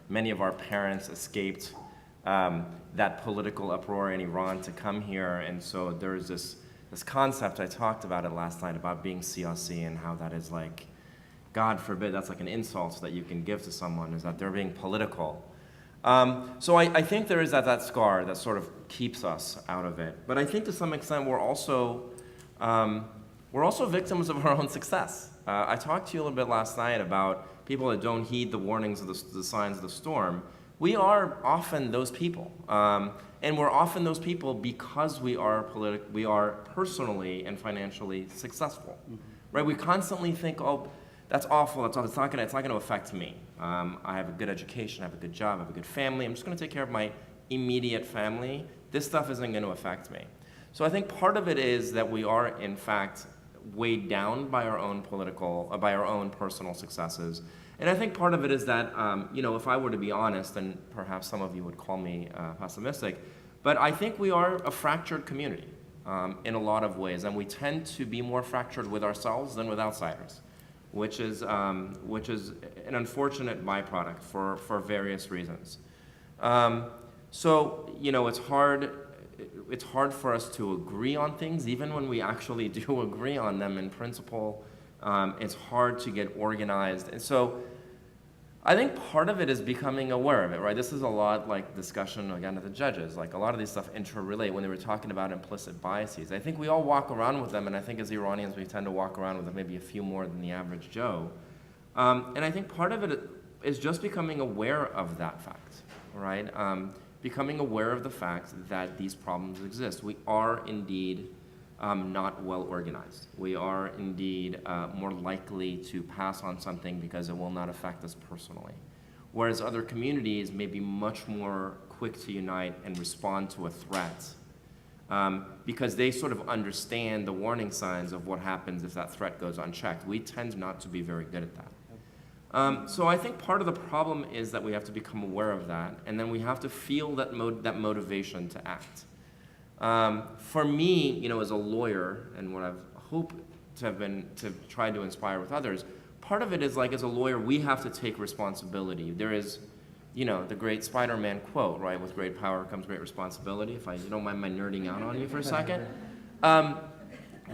Many of our parents escaped that political uproar in Iran to come here, and so there's this concept, I talked about it last night, about being siyasi and how that is like, God forbid, that's like an insult that you can give to someone, is that they're being political. So I think there is that scar that sort of keeps us out of it. But I think to some extent we're also victims of our own success. I talked to you a little bit last night about people that don't heed the warnings of the signs of the storm. We are often those people. And we're often those people because we are personally and financially successful. Mm-hmm. Right? We constantly think, oh, that's awful, it's not going to affect me. I have a good education, I have a good job, I have a good family, I'm just going to take care of my immediate family. This stuff isn't going to affect me. So I think part of it is that we are, in fact, weighed down by our own personal successes. And I think part of it is that, if I were to be honest, and perhaps some of you would call me pessimistic, but I think we are a fractured community in a lot of ways, and we tend to be more fractured with ourselves than with outsiders, which is an unfortunate byproduct for various reasons. It's hard for us to agree on things, even when we actually do agree on them in principle. It's hard to get organized. And so I think part of it is becoming aware of it, right? This is a lot like discussion, again, of the judges. Like a lot of these stuff interrelate when they were talking about implicit biases. I think we all walk around with them, and I think as Iranians we tend to walk around with them maybe a few more than the average Joe. And I think part of it is just becoming aware of that fact, right? Becoming aware of the fact that these problems exist. We are indeed not well organized. We are indeed more likely to pass on something because it will not affect us personally. Whereas other communities may be much more quick to unite and respond to a threat because they sort of understand the warning signs of what happens if that threat goes unchecked. We tend not to be very good at that. So I think part of the problem is that we have to become aware of that, and then we have to feel that motivation to act. For me, you know, as a lawyer, and what I've hoped to try to inspire with others, part of it is like, as a lawyer, we have to take responsibility. There is, you know, the great Spider-Man quote, right? With great power comes great responsibility. If you don't mind my nerding out on you for a second.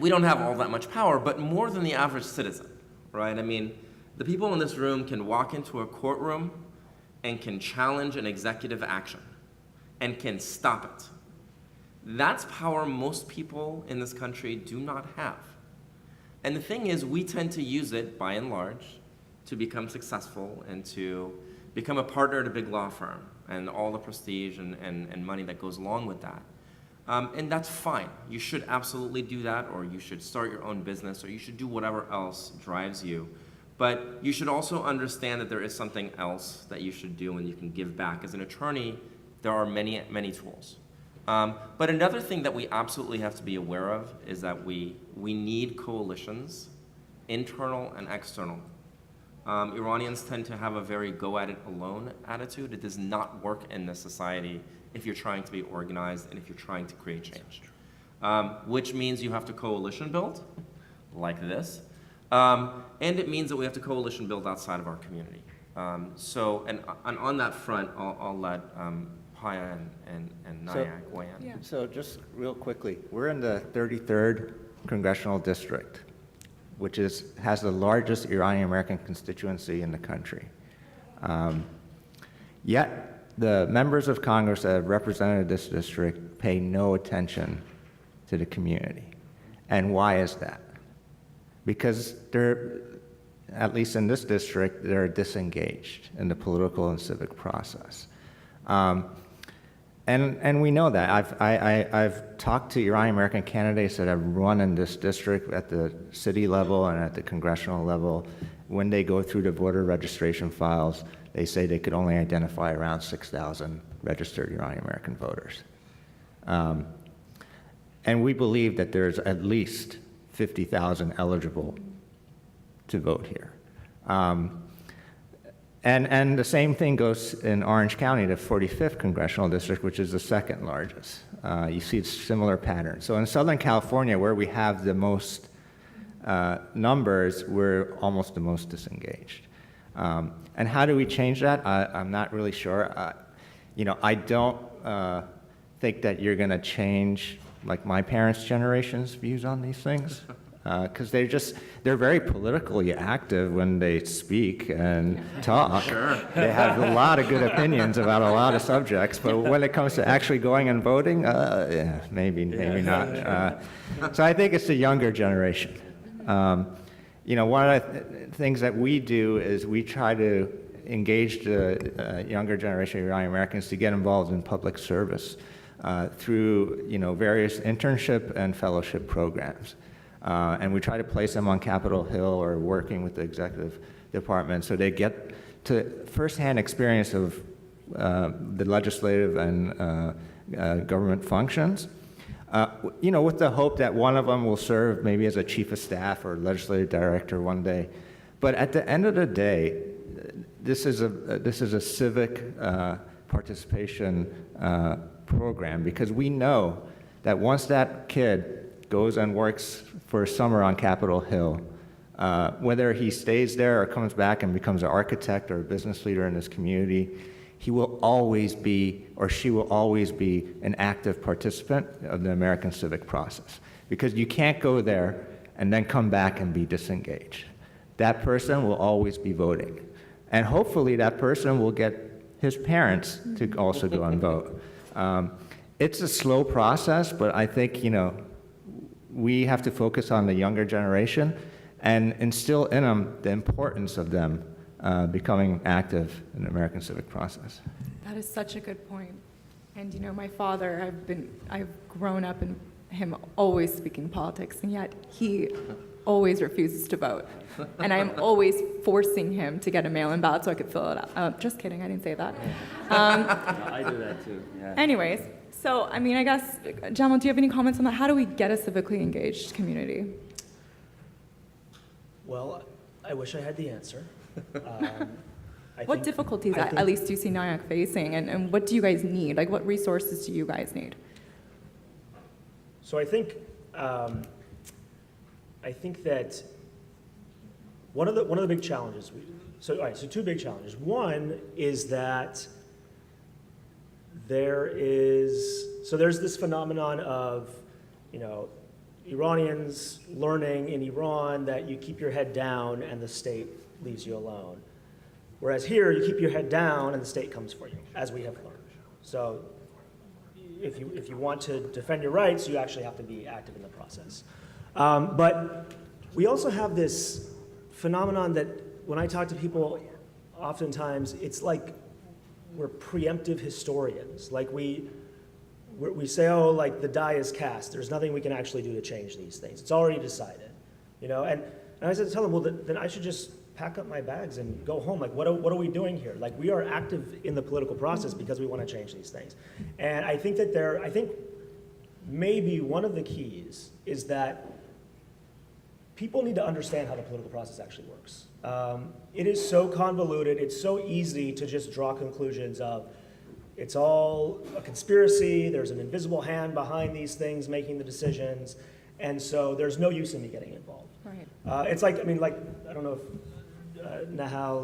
We don't have all that much power, but more than the average citizen, right? I mean, the people in this room can walk into a courtroom and can challenge an executive action and can stop it. That's power most people in this country do not have. And the thing is, we tend to use it, by and large, to become successful and to become a partner at a big law firm and all the prestige and money that goes along with that. And that's fine. You should absolutely do that, or you should start your own business, or you should do whatever else drives you. But you should also understand that there is something else that you should do and you can give back. As an attorney, there are many, many tools. But another thing that we absolutely have to be aware of is that we need coalitions, internal and external. Iranians tend to have a very go-at-it-alone attitude. It does not work in this society if you're trying to be organized and if you're trying to create change. Which means you have to coalition build, like this. And it means that we have to coalition build outside of our community. And on that front, I'll let PAAIA and NIAC weigh in. Yeah. So just real quickly, we're in the 33rd Congressional District, which has the largest Iranian-American constituency in the country. Yet, the members of Congress that have represented this district pay no attention to the community. And why is that? Because they're, at least in this district, they're disengaged in the political and civic process. And we know that. I've talked to Iranian-American candidates that have run in this district at the city level and at the congressional level. When they go through the voter registration files, they say they could only identify around 6,000 registered Iranian-American voters. And we believe that there's at least 50,000 eligible to vote here. And the same thing goes in Orange County, the 45th Congressional District, which is the second largest. You see similar patterns. So in Southern California, where we have the most numbers, we're almost the most disengaged. And how do we change that? I'm not really sure. I don't think that you're going to change like my parents' generation's views on these things. Because they're very politically active when they speak and talk. Sure. They have a lot of good opinions about a lot of subjects, but when it comes to actually going and voting, maybe not. So I think it's the younger generation. One of the things that we do is we try to engage the younger generation of Iranian-Americans to get involved in public service through various internship and fellowship programs. And we try to place them on Capitol Hill or working with the executive department so they get to firsthand experience of the legislative and government functions, with the hope that one of them will serve maybe as a chief of staff or legislative director one day. But at the end of the day, this is a civic participation program, because we know that once that kid goes and works for a summer on Capitol Hill, whether he stays there or comes back and becomes an architect or a business leader in his community, he will always be, or she will always be, an active participant of the American civic process. Because you can't go there and then come back and be disengaged. That person will always be voting. And hopefully that person will get his parents to also go and vote. It's a slow process, but I think, we have to focus on the younger generation and instill in them the importance of them becoming active in the American civic process. That is such a good point. And my father, I've grown up in him always speaking politics, and yet he always refuses to vote. And I'm always forcing him to get a mail-in ballot so I could fill it out. Just kidding, I didn't say that. I do that too, yeah. Anyways, so, I mean, I guess, Jamal, do you have any comments on that? How do we get a civically engaged community? Well, I wish I had the answer. What difficulties, at least, do you see NIAC facing, and what do you guys need? Like, what resources do you guys need? So I think that one of the big challenges. So two big challenges. One is that there's this phenomenon of, Iranians learning in Iran that you keep your head down and the state leaves you alone. Whereas here, you keep your head down and the state comes for you, as we have learned. So if you want to defend your rights, you actually have to be active in the process. But we also have this phenomenon that when I talk to people, oftentimes it's like we're preemptive historians. Like we say, oh, like the die is cast. There's nothing we can actually do to change these things. It's already decided, And I said to tell them, well, then I should just pack up my bags and go home. Like, what are we doing here? Like, we are active in the political process because we want to change these things. And I think that maybe one of the keys is that people need to understand how the political process actually works. It is so convoluted. It's so easy to just draw conclusions of it's all a conspiracy. There's an invisible hand behind these things making the decisions. And so there's no use in me getting involved. Right. It's like, I don't know if Nahal,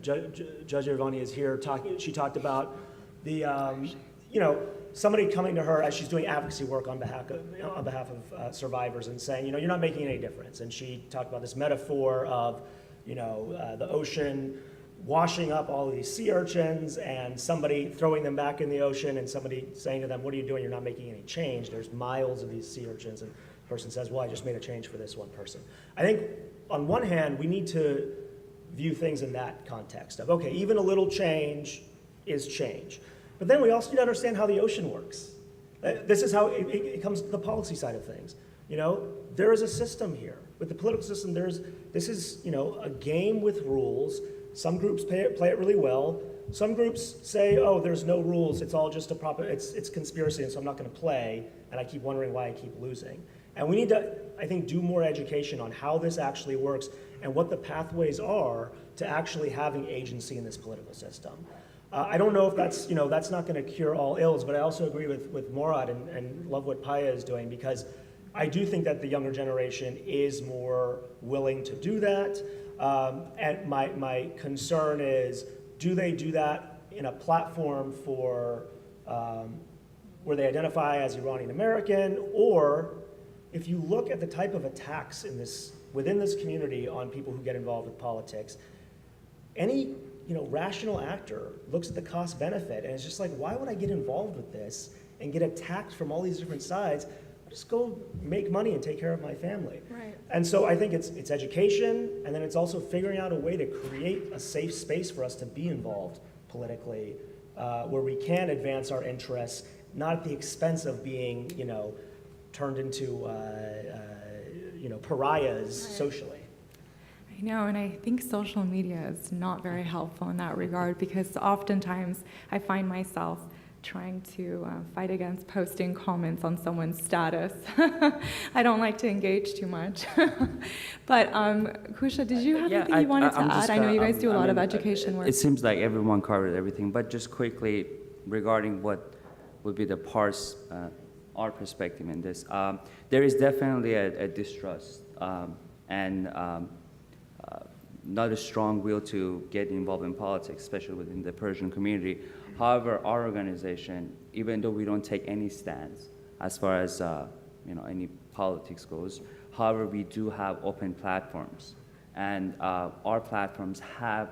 Judge Irvani is here. She talked about the, somebody coming to her as she's doing advocacy work on behalf of survivors and saying, you're not making any difference. And she talked about this metaphor of, the ocean washing up all of these sea urchins and somebody throwing them back in the ocean and somebody saying to them, what are you doing? You're not making any change. There's miles of these sea urchins. And the person says, well, I just made a change for this one person. I think on one hand, we need to view things in that context of, okay, even a little change is change. But then we also need to understand how the ocean works. This is how it comes to the policy side of things. There is a system here. With the political system, this is a game with rules. Some groups play it really well. Some groups say, oh, there's no rules. It's all just it's conspiracy, and so I'm not going to play. And I keep wondering why I keep losing. And we need to, I think, do more education on how this actually works and what the pathways are to actually having agency in this political system. I don't know if that's not going to cure all ills, but I also agree with Morad and love what PAAIA is doing, because I do think that the younger generation is more willing to do that. And my concern is, do they do that in a platform for where they identify as Iranian-American, or if you look at the type of attacks within this community on people who get involved with politics, any rational actor looks at the cost benefit and it's just like, why would I get involved with this and get attacked from all these different sides? I'll just go make money and take care of my family. Right. And so I think it's education, and then it's also figuring out a way to create a safe space for us to be involved politically, where we can advance our interests, not at the expense of being, turned into, pariahs socially. I know, and I think social media is not very helpful in that regard, because oftentimes I find myself trying to fight against posting comments on someone's status. I don't like to engage too much. But Kousha, did you have anything you wanted to add? I know you guys do a lot of education work. It seems like everyone covered everything, but just quickly regarding what would be the parts, our perspective in this. There is definitely a distrust and not a strong will to get involved in politics, especially within the Persian community. However, our organization, even though we don't take any stance as far as any politics goes, however, we do have open platforms, and our platforms have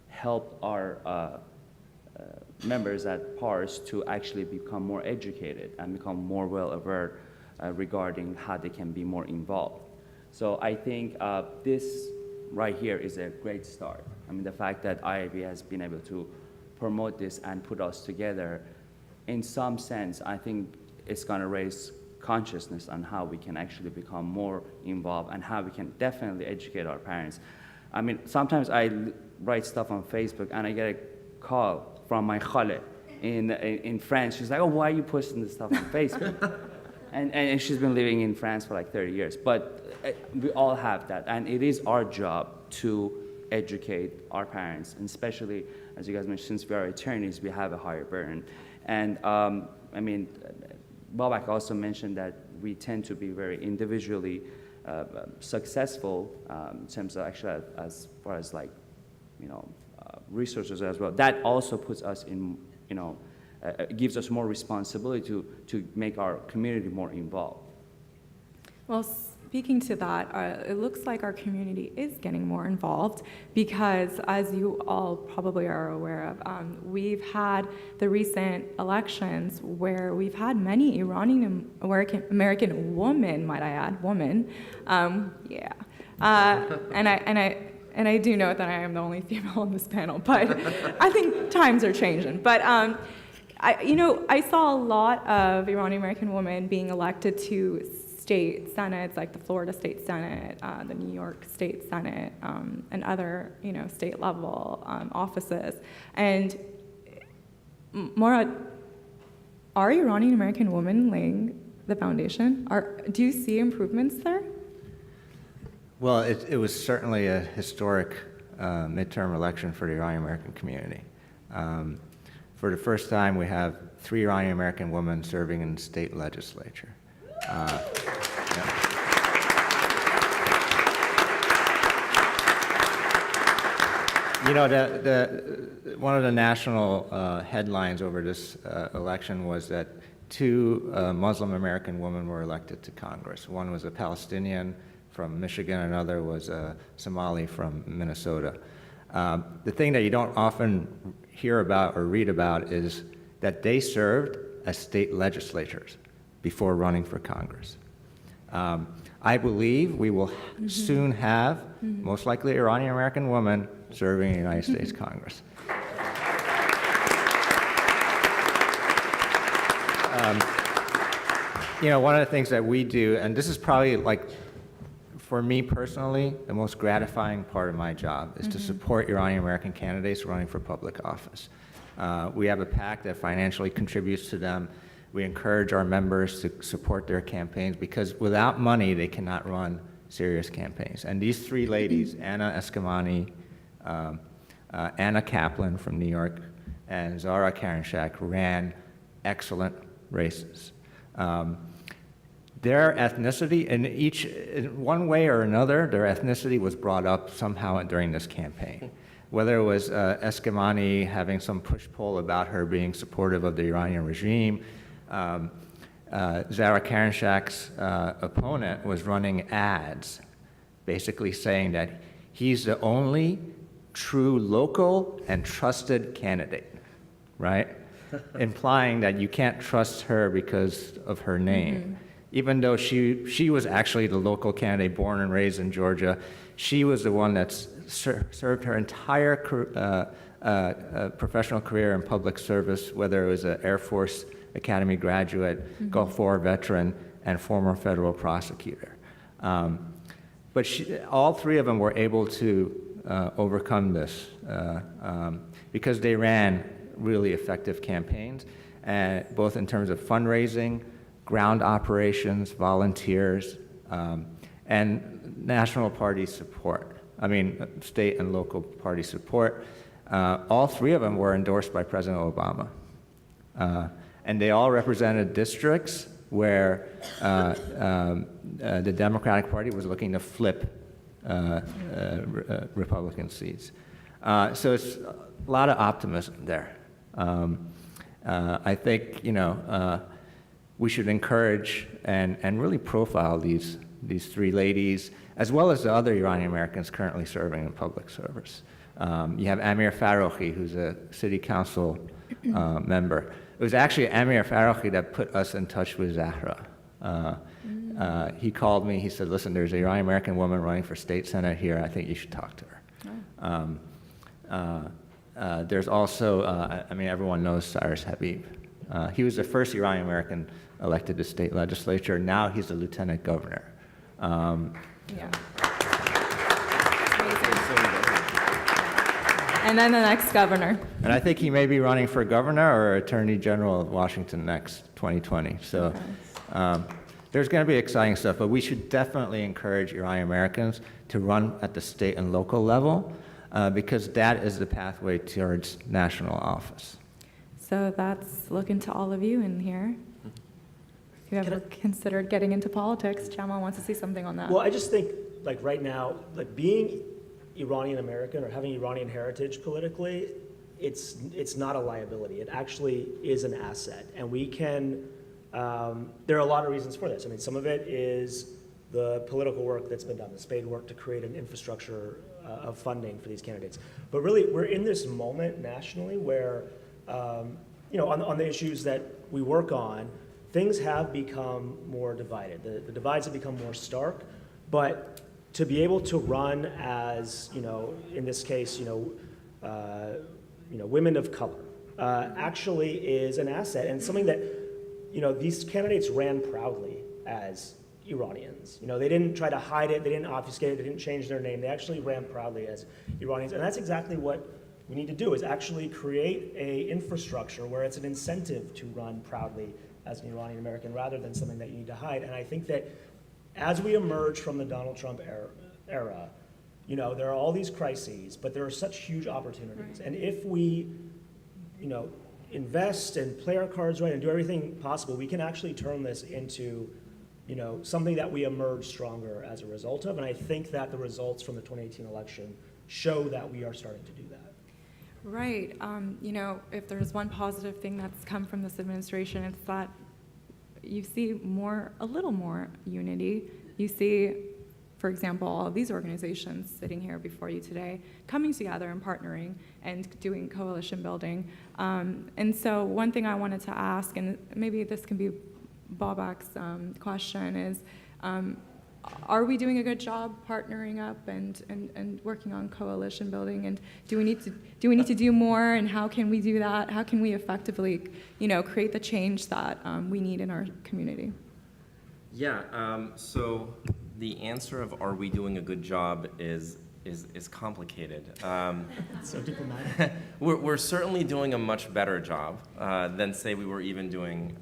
helped our members at PARS to actually become more educated and become more well aware regarding how they can be more involved. So I think this right here is a great start. I mean, the fact that IABA has been able to promote this and put us together, in some sense, I think it's going to raise consciousness on how we can actually become more involved and how we can definitely educate our parents. I mean, sometimes I write stuff on Facebook and I get a call from my khale in France. She's like, oh, why are you posting this stuff on Facebook? and she's been living in France for like 30 years. But we all have that, and it is our job to educate our parents, and especially, as you guys mentioned, since we are attorneys, we have a higher burden. And I mean, Babak also mentioned that we tend to be very individually successful in terms of actually as far as like, resources as well. That also puts us in, gives us more responsibility to make our community more involved. Well, speaking to that, it looks like our community is getting more involved because, as you all probably are aware of, we've had the recent elections where we've had many Iranian-American women, might I add, and I do note that I am the only female on this panel, but I think times are changing. But I saw a lot of Iranian-American women being elected to state senates, like the Florida State Senate, the New York State Senate, and other, state level offices. And Morad, are Iranian-American women laying the foundation? Do you see improvements there? Well, it was certainly a historic midterm election for the Iranian-American community. For the first time, we have 3 Iranian-American women serving in the state legislature. One of the national headlines over this election was that 2 Muslim American women were elected to Congress. One was a Palestinian from Michigan, another was a Somali from Minnesota. The thing that you don't often hear about or read about is that they served as state legislators before running for Congress. I believe we will soon have, most likely, Iranian-American women serving in the United States Congress. One of the things that we do, and this is probably like, for me personally, the most gratifying part of my job is to support Iranian-American candidates running for public office. We have a PAC that financially contributes to them. We encourage our members to support their campaigns because without money, they cannot run serious campaigns. And these 3 ladies, Anna Eskamani, Anna Kaplan from New York, and Zara Karenshak, ran excellent races. Their ethnicity, in one way or another, their ethnicity was brought up somehow during this campaign. Whether it was Eskamani having some push-pull about her being supportive of the Iranian regime, Zara Karenshak's opponent was running ads, basically saying that he's the only true local and trusted candidate, right? Implying that you can't trust her because of her name. Even though she was actually the local candidate born and raised in Georgia, she was the one that served her entire professional career in public service, whether it was an Air Force Academy graduate, Gulf War veteran, and former federal prosecutor. But all 3 of them were able to overcome this because they ran really effective campaigns, both in terms of fundraising, ground operations, volunteers, and national party support. State and local party support. All 3 of them were endorsed by President Obama. And they all represented districts where the Democratic Party was looking to flip Republican seats. So it's a lot of optimism there. I think, we should encourage and really profile these 3 ladies, as well as the other Iranian-Americans currently serving in public service. You have Amir Faroukhi, who's a city council member. It was actually Amir Faroukhi that put us in touch with Zahra. He called me, he said, listen, there's an Iranian-American woman running for state senate here, I think you should talk to her. There's also, everyone knows Cyrus Habib. He was the first Iranian-American elected to state legislature. Now he's a lieutenant governor. Yeah. And then the next governor. And I think he may be running for governor or attorney general of Washington next 2020. So there's going to be exciting stuff, but we should definitely encourage Iranian-Americans to run at the state and local level because that is the pathway towards national office. So that's looking to all of you in here. If you ever considered getting into politics, Jamal wants to see something on that. Well, I just think, like right now, like being Iranian-American or having Iranian heritage politically, it's not a liability. It actually is an asset. And we can, there are a lot of reasons for this. I mean, some of it is the political work that's been done, the spade work to create an infrastructure of funding for these candidates. But really, we're in this moment nationally where, you know, on the issues that we work on, things have become more divided. The divides have become more stark, but to be able to run as, you know, in this case, women of color, actually is an asset and something that, you know, these candidates ran proudly as Iranians. You know, they didn't try to hide it, they didn't obfuscate it, they didn't change their name. They actually ran proudly as Iranians, and that's exactly what we need to do, is actually create a infrastructure where it's an incentive to run proudly as an Iranian American rather than something that you need to hide. And I think that as we emerge from the Donald Trump era, you know, there are all these crises, but there are such huge opportunities. And if we, you know, invest and play our cards right and do everything possible, we can actually turn this into, you know, something that we emerge stronger as a result of. And I think that the results from the 2018 election show that we are starting to do that. Right. You know, if there's one positive thing that's come from this administration, it's that you see a little more unity. You see, for example, all of these organizations sitting here before you today coming together and partnering and doing coalition building. And so one thing I wanted to ask, and maybe this can be Babak's question, is are we doing a good job partnering up and working on coalition building? And do we need to do more? And how can we do that? How can we effectively, you know, create the change that we need in our community? Yeah. So the answer of "Are we doing a good job?" is complicated. So diplomatic. We're certainly doing a much better job than, say, we were even doing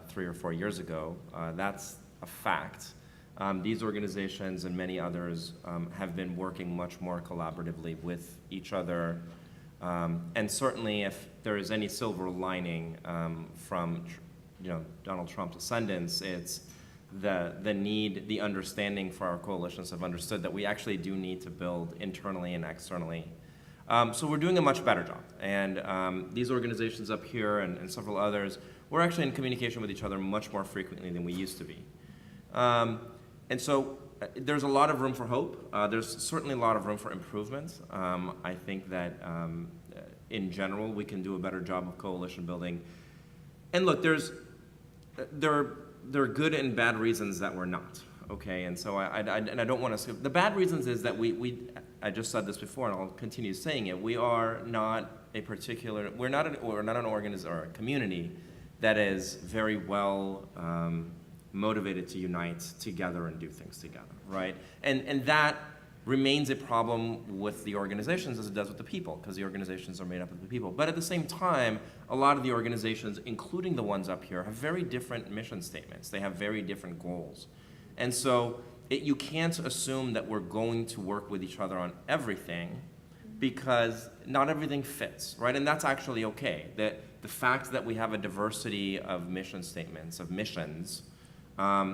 3 or 4 years ago. That's a fact. These organizations and many others have been working much more collaboratively with each other. And certainly if there is any silver lining from Donald Trump's ascendance, it's the need, the understanding for our coalitions have understood that we actually do need to build internally and externally. So we're doing a much better job. And these organizations up here and several others, we're actually in communication with each other much more frequently than we used to be. And so there's a lot of room for hope. There's certainly a lot of room for improvement. I think that in general, we can do a better job of coalition building. And look, there are good and bad reasons that we're not, okay? And so I don't want to, the bad reasons is that I just said this before and I'll continue saying it, we are not a particular, we're not an organization or a community that is very well motivated to unite together and do things together, right? And that remains a problem with the organizations as it does with the people, because the organizations are made up of the people. But at the same time, a lot of the organizations, including the ones up here, have very different mission statements. They have very different goals. And so you can't assume that we're going to work with each other on everything, because not everything fits, right? And that's actually okay. The fact that we have a diversity of mission statements, of missions,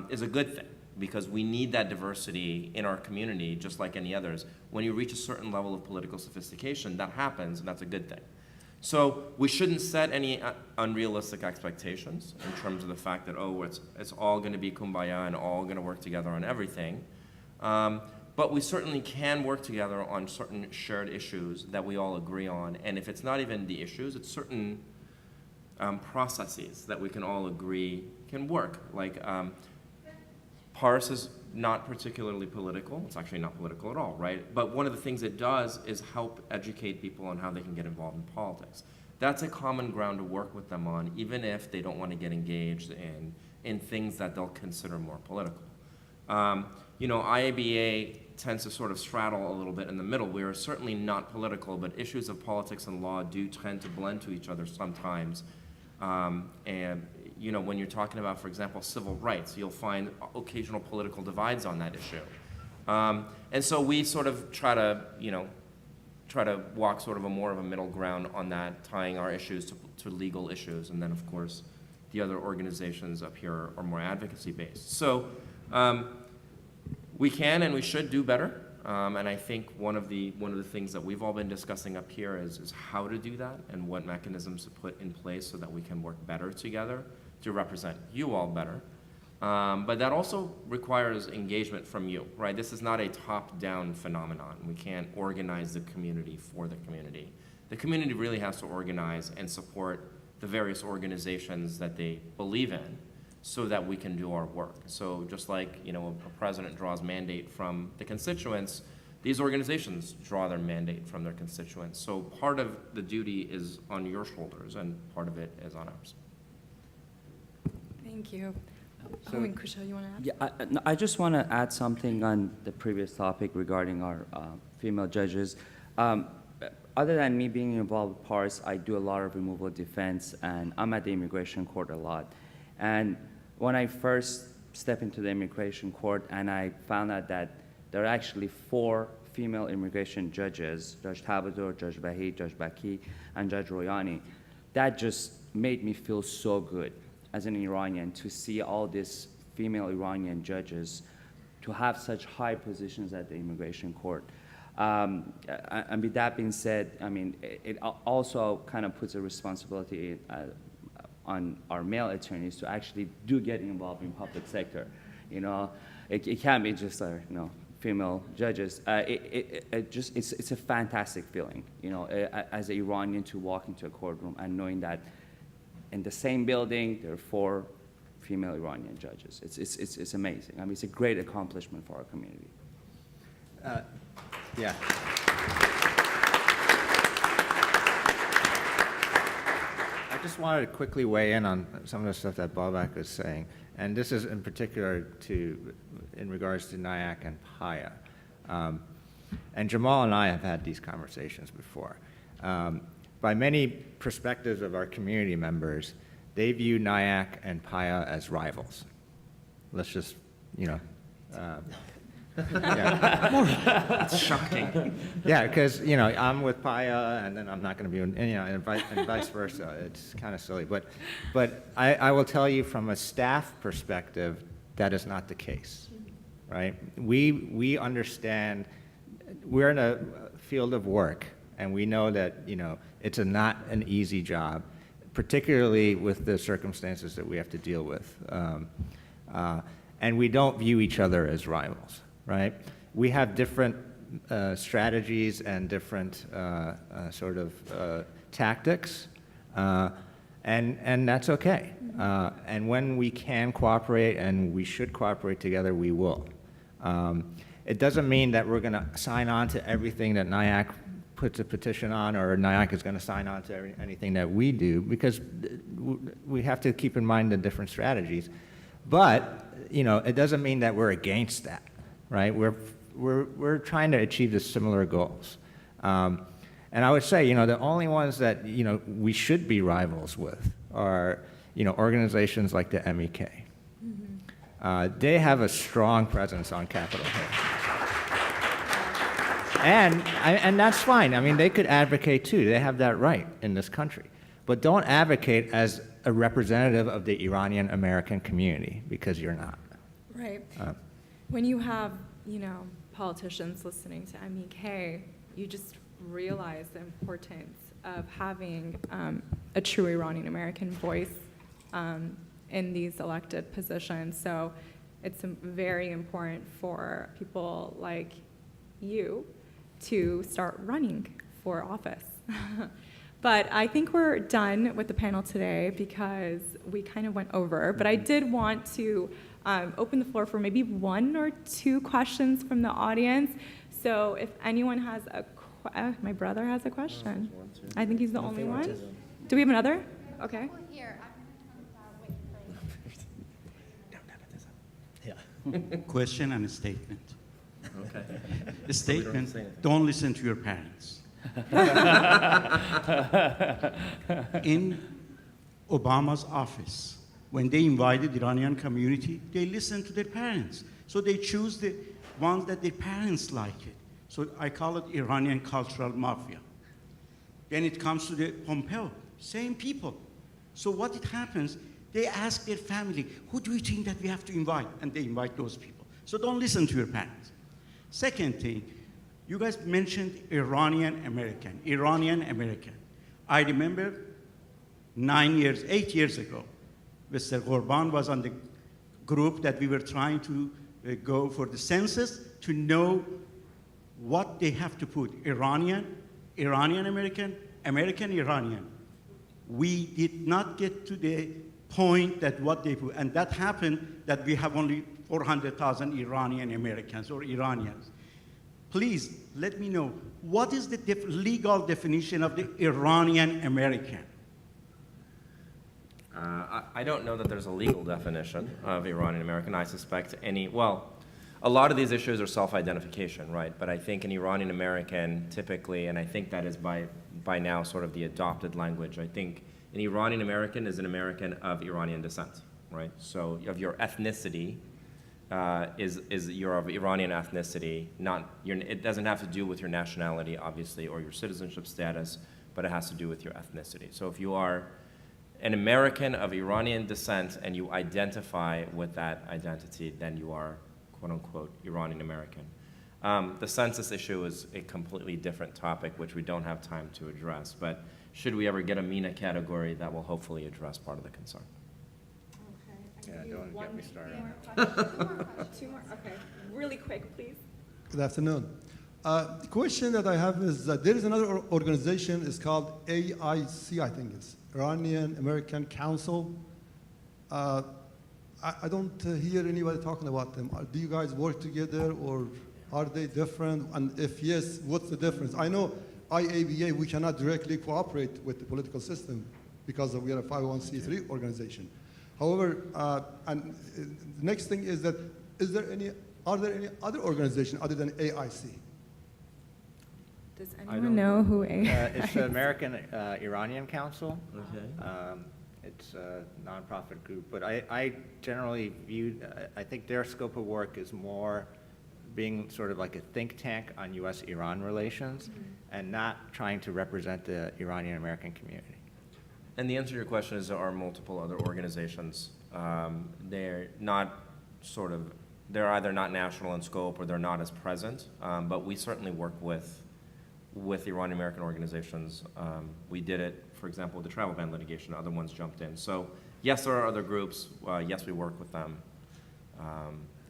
is a good thing, because we need that diversity in our community just like any others. When you reach a certain level of political sophistication, that happens, and that's a good thing. So we shouldn't set any unrealistic expectations in terms of the fact that, oh, it's all going to be kumbaya and all going to work together on everything. But we certainly can work together on certain shared issues that we all agree on. And if it's not even the issues, it's certain processes that we can all agree can work. Like PARS is not particularly political. It's actually not political at all, right? But one of the things it does is help educate people on how they can get involved in politics. that's a common ground to work with them on, even if they don't want to get engaged in things that they'll consider more political. IABA tends to sort of straddle a little bit in the middle. We are certainly not political, but issues of politics and law do tend to blend to each other sometimes. And when you're talking about, for example, civil rights, you'll find occasional political divides on that issue. And so we sort of try to walk sort of more of a middle ground on that, tying our issues to legal issues. And then, of course, the other organizations up here are more advocacy-based. So we can and we should do better. And I think one of the things that we've all been discussing up here is how to do that and what mechanisms to put in place so that we can work better together to represent you all better. But that also requires engagement from you, right? This is not a top-down phenomenon. We can't organize the community for the community. The community really has to organize and support the various organizations that they believe in so that we can do our work. So just like, a president draws mandate from the constituents, these organizations draw their mandate from their constituents. So part of the duty is on your shoulders and part of it is on ours. Thank you. So- and Kousha, you want to add? Yeah, I just want to add something on the previous topic regarding our female judges. Other than me being involved with PARS, I do a lot of removal defense, and I'm at the immigration court a lot. And when I first stepped into the immigration court and I found out that there are actually 4 female immigration judges, Judge Tabador, Judge Bahid, Judge Baki, and Judge Royani, that just made me feel so good as an Iranian to see all these female Iranian judges to have such high positions at the immigration court. And with that being said, it also kind of puts a responsibility on our male attorneys to actually do get involved in public sector. It can't be just female judges. It's a fantastic feeling, as an Iranian to walk into a courtroom and knowing that in the same building there are 4 female Iranian judges. It's amazing. It's a great accomplishment for our community. Yeah. I just wanted to quickly weigh in on some of the stuff that Babak was saying, and this is in particular in regards to NIAC and PAAIA. And Jamal and I have had these conversations before. By many perspectives of our community members, they view NIAC and PAAIA as rivals. Let's just, yeah. It's shocking. Yeah, because I'm with PAAIA, and then I'm not going to be, and vice versa. It's kind of silly, but I will tell you from a staff perspective, that is not the case, right? We understand we're in a field of work, and we know that it's not an easy job, particularly with the circumstances that we have to deal with, and we don't view each other as rivals. Right? We have different strategies and different sort of tactics, and that's okay. And when we can cooperate and we should cooperate together, we will. It doesn't mean that we're going to sign on to everything that NIAC puts a petition on, or NIAC is going to sign on to anything that we do, because we have to keep in mind the different strategies. But it doesn't mean that we're against that. Right? We're trying to achieve the similar goals. And I would say, the only ones that, we should be rivals with are, organizations like the MEK. Mm-hmm. They have a strong presence on Capitol Hill. And that's fine. They could advocate too. They have that right in this country. But don't advocate as a representative of the Iranian-American community, because you're not. Right. When you have, politicians listening to MEK, you just realize the importance of having a true Iranian-American voice in these elected positions. So it's very important for people like you to start running for office. But I think we're done with the panel today because we kind of went over. But I did want to open the floor for maybe 1 or 2 questions from the audience. So if anyone has my brother has a question. I think he's the only one. Do we have another? Okay. Here, Yeah. Question and a statement. Okay. The statement, say it. don't listen to your parents. In Obama's office, when they invited the Iranian community, they listened to their parents. So they choose the ones that their parents like it. So I call it Iranian cultural mafia. Then it comes to the Pompeo, same people. So what it happens, they ask their family, who do you think that we have to invite? And they invite those people. So don't listen to your parents. Second thing, you guys mentioned Iranian-American, Iranian-American. I remember 8 years ago, Mr. Ghorban was on the group that we were trying to go for the census to know what they have to put, Iranian, Iranian-American, American-Iranian. We did not get to the point that what they put, and that happened that we have only 400,000 Iranian Americans or Iranians. Please let me know, what is the legal definition of the Iranian American? I don't know that there's a legal definition of Iranian American. I suspect a lot of these issues are self-identification, right? But I think an Iranian American typically, and I think that is by now sort of the adopted language, I think an Iranian American is an American of Iranian descent, right? So of your ethnicity, is you're of Iranian ethnicity, it doesn't have to do with your nationality, obviously, or your citizenship status, but it has to do with your ethnicity. So if you are an American of Iranian descent and you identify with that identity, then you are, quote unquote, Iranian American. The census issue is a completely different topic, which we don't have time to address, but should we ever get a MENA category, that will hopefully address part of the concern. Yeah, don't get me started. Two more. Okay. Really quick, please. Good afternoon. The question that I have is that there is another organization, it's called AIC, I think it's Iranian-American Council. I don't hear anybody talking about them. Do you guys work together, or are they different? And if yes, what's the difference? I know IABA, we cannot directly cooperate with the political system because we are a 501c3 organization. However, and the next thing is that, are there any other organization other than AIC? Does anyone know who It's the American Iranian Council. Okay. It's a nonprofit group, but I generally view, I think their scope of work is more being sort of like a think tank on U.S.-Iran relations and not trying to represent the Iranian-American community. And the answer to your question is there are multiple other organizations. They're either not national in scope or they're not as present, but we certainly work with Iranian-American organizations. We did it, for example, with the travel ban litigation. Other ones jumped in. So yes, there are other groups. Yes, we work with them.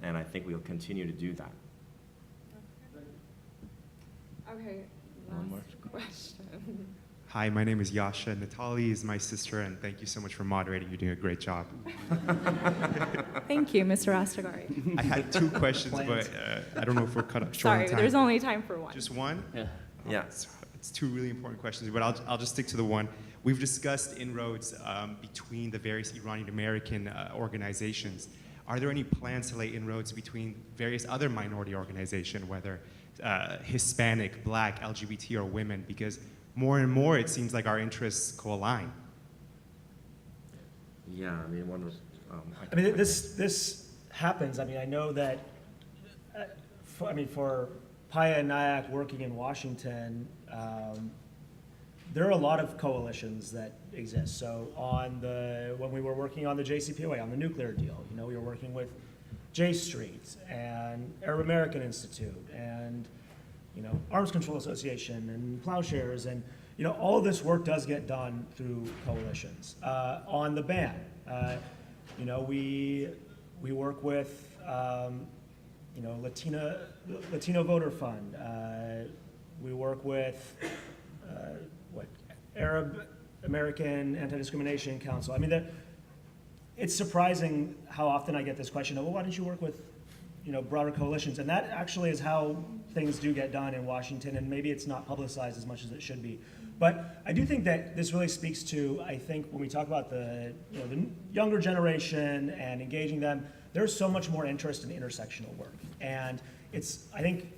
And I think we'll continue to do that. Okay. One more Question. Hi, my name is Yasha. Natalie is my sister, and thank you so much for moderating. You're doing a great job. Thank you, Mr. Rastegari. I had two questions, but I don't know if we're cut up short on Sorry, time. there's only time for one. Just one? Yeah. It's two really important questions, but I'll just stick to the one. We've discussed inroads between the various Iranian-American organizations. Are there any plans to lay inroads between various other minority organizations, whether Hispanic, Black, LGBT, or women? Because more and more, it seems like our interests co-align. Yeah, I mean, one was. I mean, this happens. I mean, I know that, for PAAIA and NIAC working in Washington, there are a lot of coalitions that exist. So when we were working on the JCPOA, on the nuclear deal, we were working with J Street and Arab American Institute and, Arms Control Association and Plowshares, and, all of this work does get done through coalitions. On the ban, we work with, Latino Voter Fund. We work with, Arab American Anti-Discrimination Council. I mean, it's surprising how often I get this question of, well, why don't you work with, broader coalitions? And that actually is how things do get done in Washington, and maybe it's not publicized as much as it should be. But I do think that this really speaks to, I think, when we talk about the younger generation and engaging them, there's so much more interest in intersectional work. And I think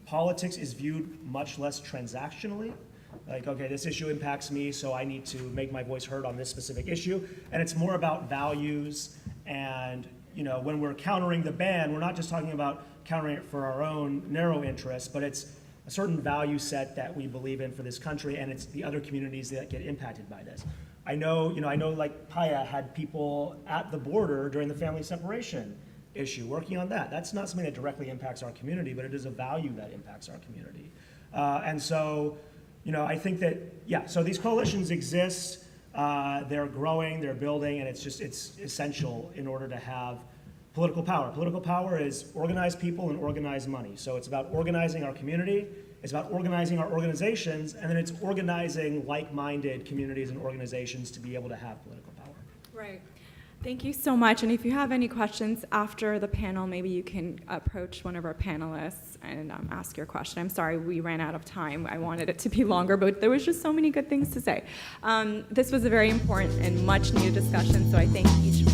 politics is viewed much less transactionally. Like, okay, this issue impacts me, so I need to make my voice heard on this specific issue. And it's more about values. And when we're countering the ban, we're not just talking about countering it for our own narrow interests, but it's a certain value set that we believe in for this country, and it's the other communities that get impacted by this. I know like PAAIA had people at the border during the family separation issue working on that. That's not something that directly impacts our community, but it is a value that impacts our community. And so, I think that, so these coalitions exist, they're growing, they're building, and it's essential in order to have political power. Political power is organized people and organized money. So it's about organizing our community, it's about organizing our organizations, and then it's organizing like-minded communities and organizations to be able to have political power. Right. Thank you so much. And if you have any questions after the panel, maybe you can approach one of our panelists and ask your question. I'm sorry we ran out of time. I wanted it to be longer, but there was just so many good things to say. This was a very important and much needed discussion, so I thank each